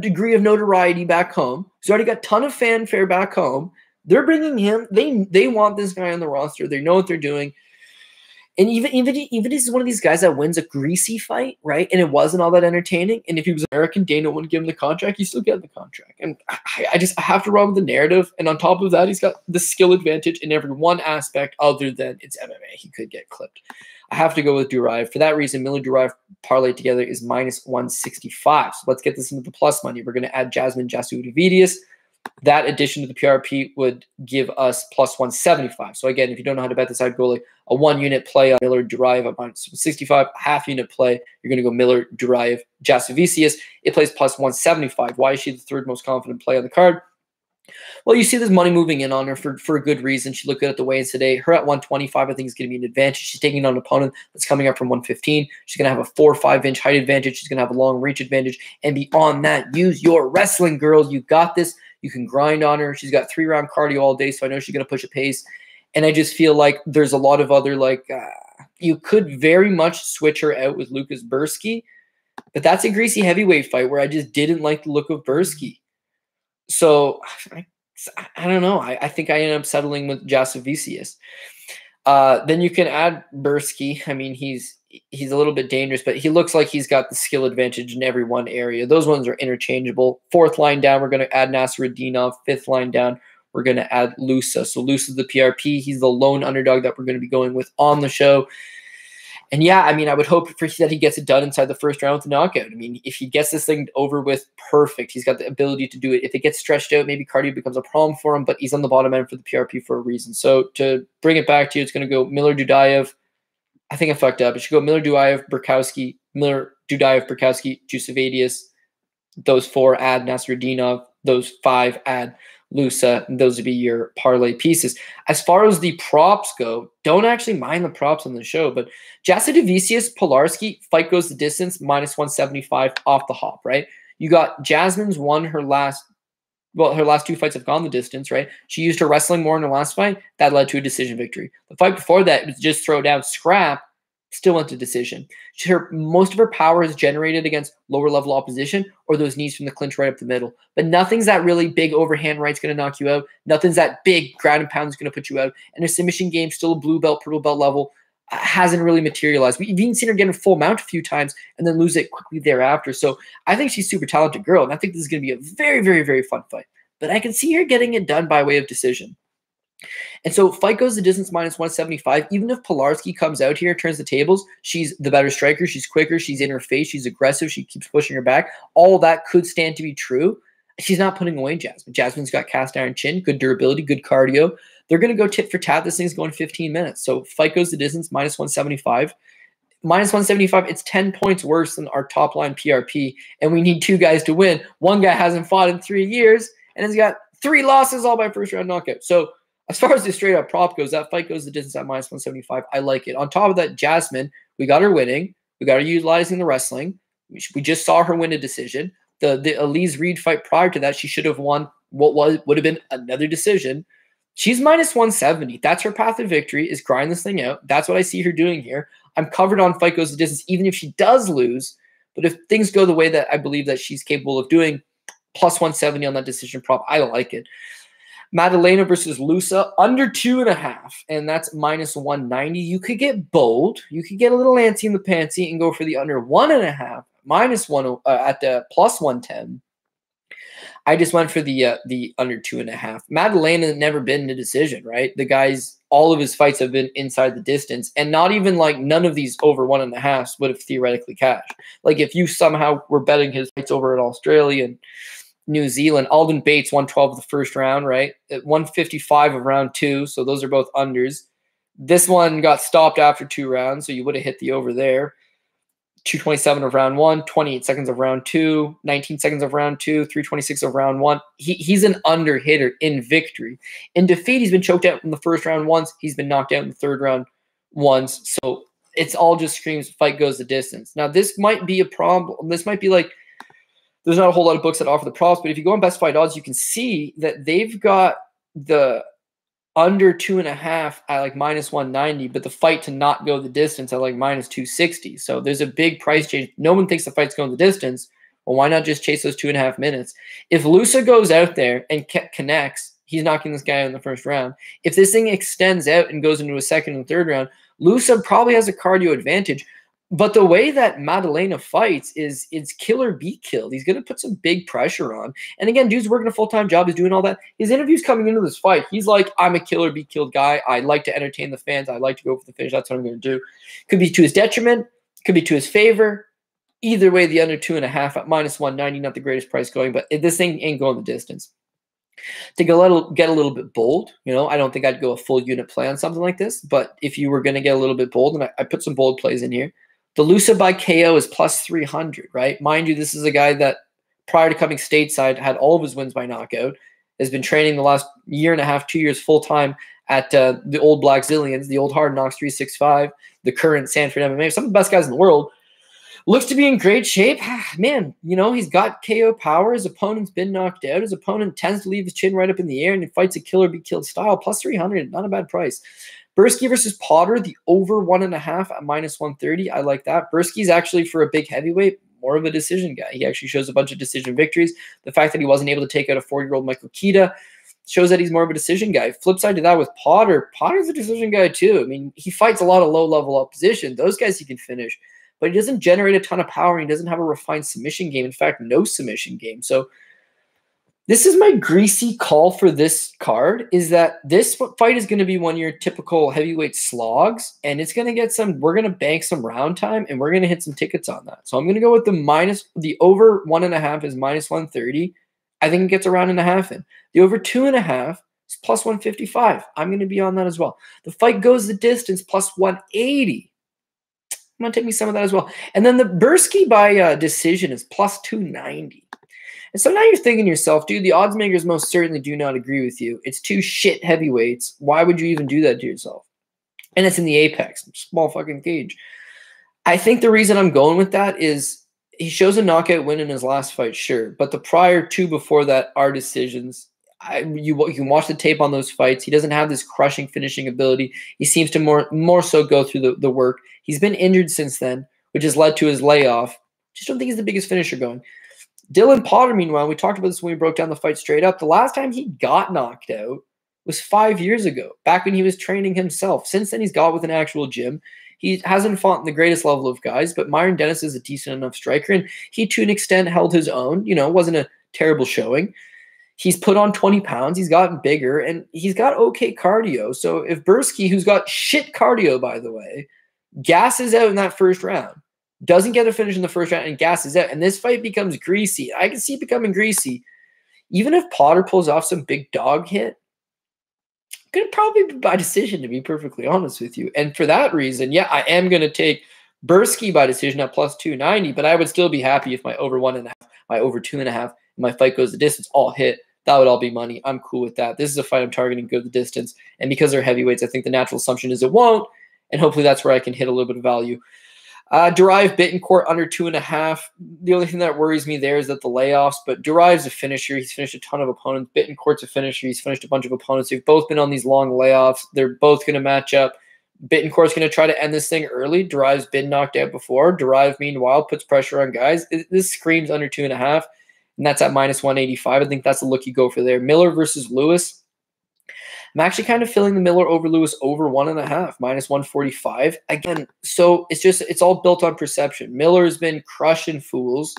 degree of notoriety back home, who's already got a ton of fanfare back home. They're bringing him. They want this guy on the roster. They know what they're doing. And even he's one of these guys that wins a greasy fight, right? And it wasn't all that entertaining. And if he was American, Dana wouldn't give him the contract. He still get the contract. And I have to run with the narrative. And on top of that, he's got the skill advantage in every one aspect other than it's MMA. He could get clipped. I have to go with Duraev. For that reason, Miler-Duraev parlayed together is -165. So let's get this into the plus money. We're going to add Jasmine, Jasudavicius. That addition to the PRP would give us +175. So again, if you don't know how to bet this, I'd go like a 1-unit play on Miler-Duraev at -65, a half-unit play. You're going to go Miler-Duraev, Jasudavicius. It plays +175. Why is she the third most confident play on the card? Well, you see there's money moving in on her for a good reason. She looked good at the weigh-ins today. Her at 125, I think, is going to be an advantage. She's taking on an opponent that's coming up from 115. She's going to have a 4 or 5-inch height advantage. She's going to have a long reach advantage. And beyond that, use your wrestling, girls. You got this. You can grind on her. She's got 3-round cardio all day, so I know she's going to push a pace. And I just feel like there's a lot of other, you could very much switch her out with Lukasz Brzeski, but that's a greasy heavyweight fight where I just didn't like the look of Brzeski. So I don't know. I think I ended up settling with Jasudavicius. Then you can add Brzeski. I mean, he's a little bit dangerous, but he looks like he's got the skill advantage in every one area. Those ones are interchangeable. 4th line down, we're going to add Nasrudinov. 5th line down, we're going to add Loosa. So Loosa's the PRP. He's the lone underdog that we're going to be going with on the show. And yeah, I mean, I would hope that he gets it done inside the first round with a knockout. I mean, if he gets this thing over with, perfect. He's got the ability to do it. If it gets stretched out, maybe cardio becomes a problem for him, but he's on the bottom end for the PRP for a reason. So to bring it back to you, it's going to go Miler-Duraev I think I fucked up. It should go Miler-Duraev, Burkowski, Jasudavicius. Those 4 add Nasrudinov. Those 5 add Loosa. And those would be your parlay pieces. As far as the props go, don't actually mind the props on the show, but Jasudavicius, Polastri, fight goes the distance, -175 off the hop, right? You got Jasmine's won her last 2 fights have gone the distance, right? She used her wrestling more in her last fight. That led to a decision victory. The fight before that, it was just throw down, scrap, still went to decision. Most of her power is generated against lower level opposition or those knees from the clinch right up the middle. But nothing's that really big overhand right's going to knock you out. Nothing's that big ground and pound is going to put you out. And her submission game, still a blue belt, purple belt level, hasn't really materialized. We've even seen her get a full mount a few times and then lose it quickly thereafter. So I think she's a super talented girl, and I think this is going to be a very, very, very fun fight. But I can see her getting it done by way of decision. And so fight goes the distance -175. Even if Polastri comes out here and turns the tables, she's the better striker. She's quicker. She's in her face. She's aggressive. She keeps pushing her back. All that could stand to be true. She's not putting away Jasmine. Jasmine's got cast iron chin, good durability, good cardio. They're going to go tit for tat. This thing's going 15 minutes. So fight goes the distance, -175. -175, it's 10 points worse than our top line PRP, and we need 2 guys to win. One guy hasn't fought in 3 years, and has got 3 losses all by first round knockout. So as far as the straight up prop goes, that fight goes the distance at -175. I like it. On top of that, Jasmine, we got her winning. We got her utilizing the wrestling. We just saw her win a decision. The Elise Reed fight prior to that, she should have won what would have been another decision. She's -170. That's her path of victory, is grind this thing out. That's what I see her doing here. I'm covered on fight goes the distance, even if she does lose. But if things go the way that I believe that she's capable of doing, +170 on that decision prop, I like it. Maddalena versus Loosa, under 2.5, and that's -190. You could get bold. You could get a little antsy in the pantsy and go for the under 1.5, -1 at the +110. I just went for the under 2.5. Maddalena has never been in a decision, right? The guy's, all of his fights have been inside the distance, and not even like none of these over 1.5s would have theoretically cashed. Like if you somehow were betting his fights over in Australia and New Zealand, Alden Bates 112 of the first round, right? At 155 of round 2, so those are both unders. This one got stopped after 2 rounds, so you would have hit the over there. 227 of round 1, 28 seconds of round 2, 19 seconds of round 2, 326 of round 1. He's an under hitter in victory. In defeat, he's been choked out in the first round once. He's been knocked out in the third round once. So it's all just screams fight goes the distance. Now, this might be a problem. This might be like, there's not a whole lot of books that offer the props, but if you go on Best Fight Odds, you can see that they've got the under 2.5 at like -190, but the fight to not go the distance at like -260. So there's a big price change. No one thinks the fight's going the distance. Well, why not just chase those 2.5 minutes? If Loosa goes out there and connects, he's knocking this guy out in the first round. If this thing extends out and goes into a second and third round, Loosa probably has a cardio advantage. But the way that Maddalena fights is it's kill or be killed. He's going to put some big pressure on. And again, dude's working a full-time job. He's doing all that. His interviews coming into this fight, he's like, I'm a kill or be killed guy. I like to entertain the fans. I like to go for the finish. That's what I'm going to do. Could be to his detriment. Could be to his favor. Either way, the under 2.5 at -190, not the greatest price going. But this thing ain't going the distance. To get a little bit bold, I don't think I'd go a full unit play on something like this. But if you were going to get a little bit bold, and I put some bold plays in here, the Loosa by Caio is +300, right? Mind you, this is a guy that prior to coming stateside had all of his wins by knockout, has been training the last 1.5, 2 years full-time at the old Black Zillions, the old Hard Knocks 365, the current Sanford MMA, some of the best guys in the world. Looks to be in great shape. Man, he's got KO power. His opponent's been knocked out. His opponent tends to leave his chin right up in the air, and he fights a kill or be killed style. +300, not a bad price. Brzeski versus Potter, the over 1.5 at -130. I like that. Brzeski's actually, for a big heavyweight, more of a decision guy. He actually shows a bunch of decision victories. The fact that he wasn't able to take out a 40-year-old Michael Kita shows that he's more of a decision guy. Flip side to that with Potter, Potter's a decision guy too. I mean, he fights a lot of low-level opposition. Those guys he can finish, but he doesn't generate a ton of power. And he doesn't have a refined submission game. In fact, no submission game. So this is my greasy call for this card, is that this fight is going to be one of your typical heavyweight slogs, and it's going to get we're going to bank some round time, and we're going to hit some tickets on that. So I'm going to go with the over 1.5 is -130. I think it gets a round and a half in. The over 2.5 is +155. I'm going to be on that as well. The fight goes the distance +180. I'm going to take me some of that as well. And then the Brzeski by decision is plus 290. And so now you're thinking to yourself, dude, the odds makers most certainly do not agree with you. It's two shit heavyweights. Why would you even do that to yourself? And it's in the Apex, small fucking cage. I think the reason I'm going with that is he shows a knockout win in his last fight, sure. But the prior two before that are decisions. You can watch the tape on those fights. He doesn't have this crushing finishing ability. He seems to more so go through the work. He's been injured since then, which has led to his layoff. Just don't think he's the biggest finisher going. Dylan Potter, meanwhile, we talked about this when we broke down the fight straight up. The last time he got knocked out was 5 years ago, back when he was training himself. Since then, he's got with an actual gym. He hasn't fought in the greatest level of guys, but Myron Dennis is a decent enough striker, and he, to an extent, held his own. You know, it wasn't a terrible showing. He's put on 20 pounds. He's gotten bigger, and he's got okay cardio. So if Brzeski, who's got shit cardio, by the way, gasses out in that first round, doesn't get a finish in the first round, and gasses out, and this fight becomes greasy, I can see it becoming greasy. Even if Potter pulls off some big dog hit, could probably be by decision, to be perfectly honest with you. And for that reason, yeah, I am going to take Brzeski by decision at plus 290, but I would still be happy if my over 1.5, my over 2.5, and my fight goes the distance all hit. That would all be money. I'm cool with that. This is a fight I'm targeting go the distance. And because they're heavyweights, I think the natural assumption is it won't. And hopefully that's where I can hit a little bit of value. Duraev Bittencourt under 2.5. The only thing that worries me there is that the layoffs, but Duraev's a finisher. He's finished a ton of opponents. Bittencourt's a finisher. He's finished a bunch of opponents. They've both been on these long layoffs. They're both going to match up. Bittencourt's going to try to end this thing early. Duraev's been knocked out before. Duraev, meanwhile, puts pressure on guys. This screams under 2.5, and that's at minus 185. I think that's the look you go for there. Miller versus Lewis. I'm actually kind of feeling the Miller over Lewis over 1.5, minus 145. Again, so it's all built on perception. Miller has been crushing fools.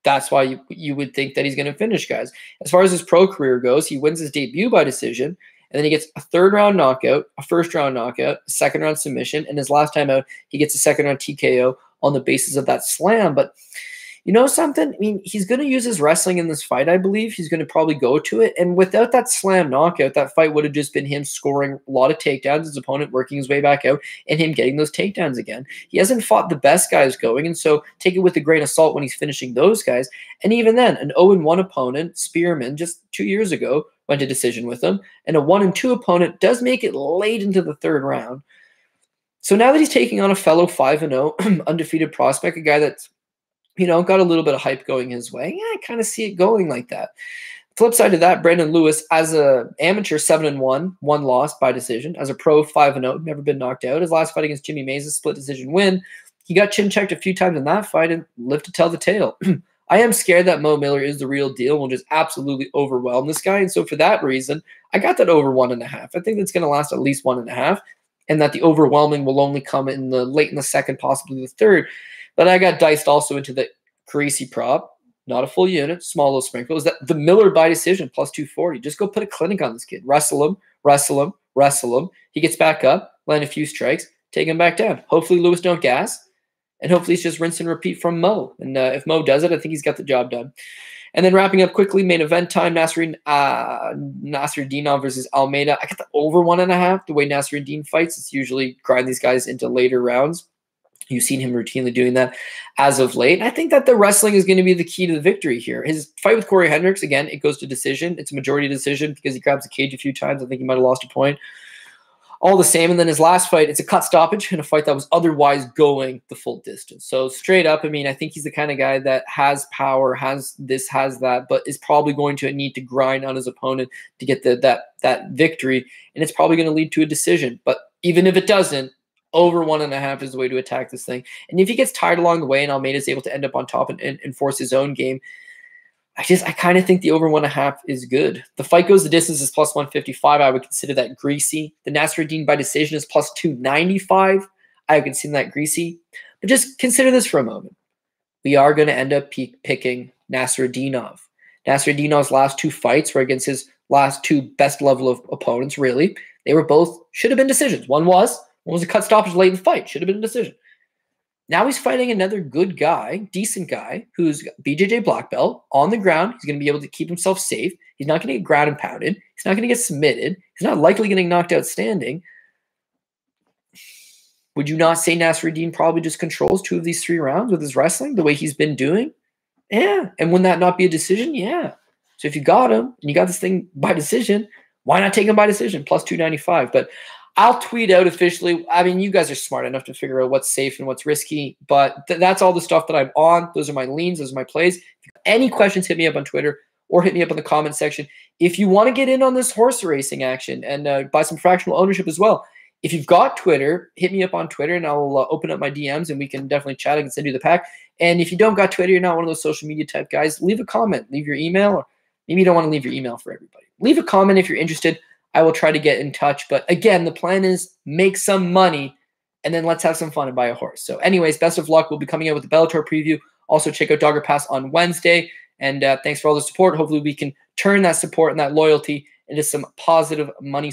That's why you would think that he's going to finish guys. As far as his pro career goes, he wins his debut by decision, and then he gets a third-round knockout, a first-round knockout, a second-round submission, and his last time out, he gets a second-round TKO on the basis of that slam. But you know something? I mean, he's going to use his wrestling in this fight, I believe. He's going to probably go to it. And without that slam knockout, that fight would have just been him scoring a lot of takedowns, his opponent working his way back out, and him getting those takedowns again. He hasn't fought the best guys going, and so take it with a grain of salt when he's finishing those guys. And even then, an 0-1 opponent, Spearman, just 2 years ago, went to decision with him. And a 1-2 opponent does make it late into the third round. So now that he's taking on a fellow 5-0 undefeated prospect, a guy that's got a little bit of hype going his way. Yeah, I kind of see it going like that. Flip side of that, Brandon Lewis, as an amateur, 7-1, one loss by decision. As a pro, 5-0, never been knocked out. His last fight against Jimmy Mays, a split decision win. He got chin-checked a few times in that fight and lived to tell the tale. I am scared that Mo Miller is the real deal and will just absolutely overwhelm this guy. And so for that reason, I got that over 1.5. I think that's going to last at least 1.5, and that the overwhelming will only come in the late in the second, possibly the third. But I got diced also into the greasy prop, not a full unit, small little sprinkle. Is that the Miller by decision plus 240? Just go put a clinic on this kid. Wrestle him, wrestle him, wrestle him. He gets back up, land a few strikes, take him back down. Hopefully Lewis don't gas, and hopefully it's just rinse and repeat from Mo. And if Mo does it, I think he's got the job done. And then wrapping up quickly, main event time, Nasrudinov versus Almeida. I got the over 1.5. The way Nasrudin fights, it's usually grind these guys into later rounds. You've seen him routinely doing that as of late. And I think that the wrestling is going to be the key to the victory here. His fight with Corey Hendricks, again, it goes to decision. It's a majority decision because he grabs the cage a few times. I think he might have lost a point. All the same. And then his last fight, it's a cut stoppage in a fight that was otherwise going the full distance. So straight up, I mean, I think he's the kind of guy that has power, has this, has that, but is probably going to need to grind on his opponent to get that victory. And it's probably going to lead to a decision. But even if it doesn't, over 1.5 is the way to attack this thing. And if he gets tired along the way and Almeida is able to end up on top and force his own game, I kind of think the over 1.5 is good. The fight goes the distance is plus 155. I would consider that greasy. The Nasrudin by decision is plus 295. I would consider that greasy. But just consider this for a moment. We are going to end up picking Nasrudinov. Nasrudinov's last two fights were against his last two best level of opponents, really. They were both, should have been decisions. One was a cut stoppage late in the fight. Should have been a decision. Now he's fighting another good guy, decent guy, who's BJJ black belt on the ground. He's going to be able to keep himself safe. He's not going to get ground and pounded. He's not going to get submitted. He's not likely getting knocked out standing. would you not say Nasrudin probably just controls 2 of these 3 rounds with his wrestling, the way he's been doing? Yeah. And wouldn't that not be a decision? Yeah. So if you got him and you got this thing by decision, why not take him by decision? Plus 295. But I'll tweet out officially. I mean, you guys are smart enough to figure out what's safe and what's risky, but that's all the stuff that I'm on. Those are my leans. Those are my plays. If you have any questions, hit me up on Twitter or hit me up in the comment section. If you want to get in on this horse racing action and buy some fractional ownership as well, if you've got Twitter, hit me up on Twitter and I'll open up my DMs and we can definitely chat. I can send you the pack. And if you don't got Twitter, you're not one of those social media type guys, leave a comment, leave your email, or maybe you don't want to leave your email for everybody. Leave a comment if you're interested. I will try to get in touch. But again, the plan is make some money and then let's have some fun and buy a horse. So anyways, best of luck. We'll be coming out with the Bellator preview. Also check out Dogger Pass on Wednesday. And thanks for all the support. Hopefully we can turn that support and that loyalty into some positive money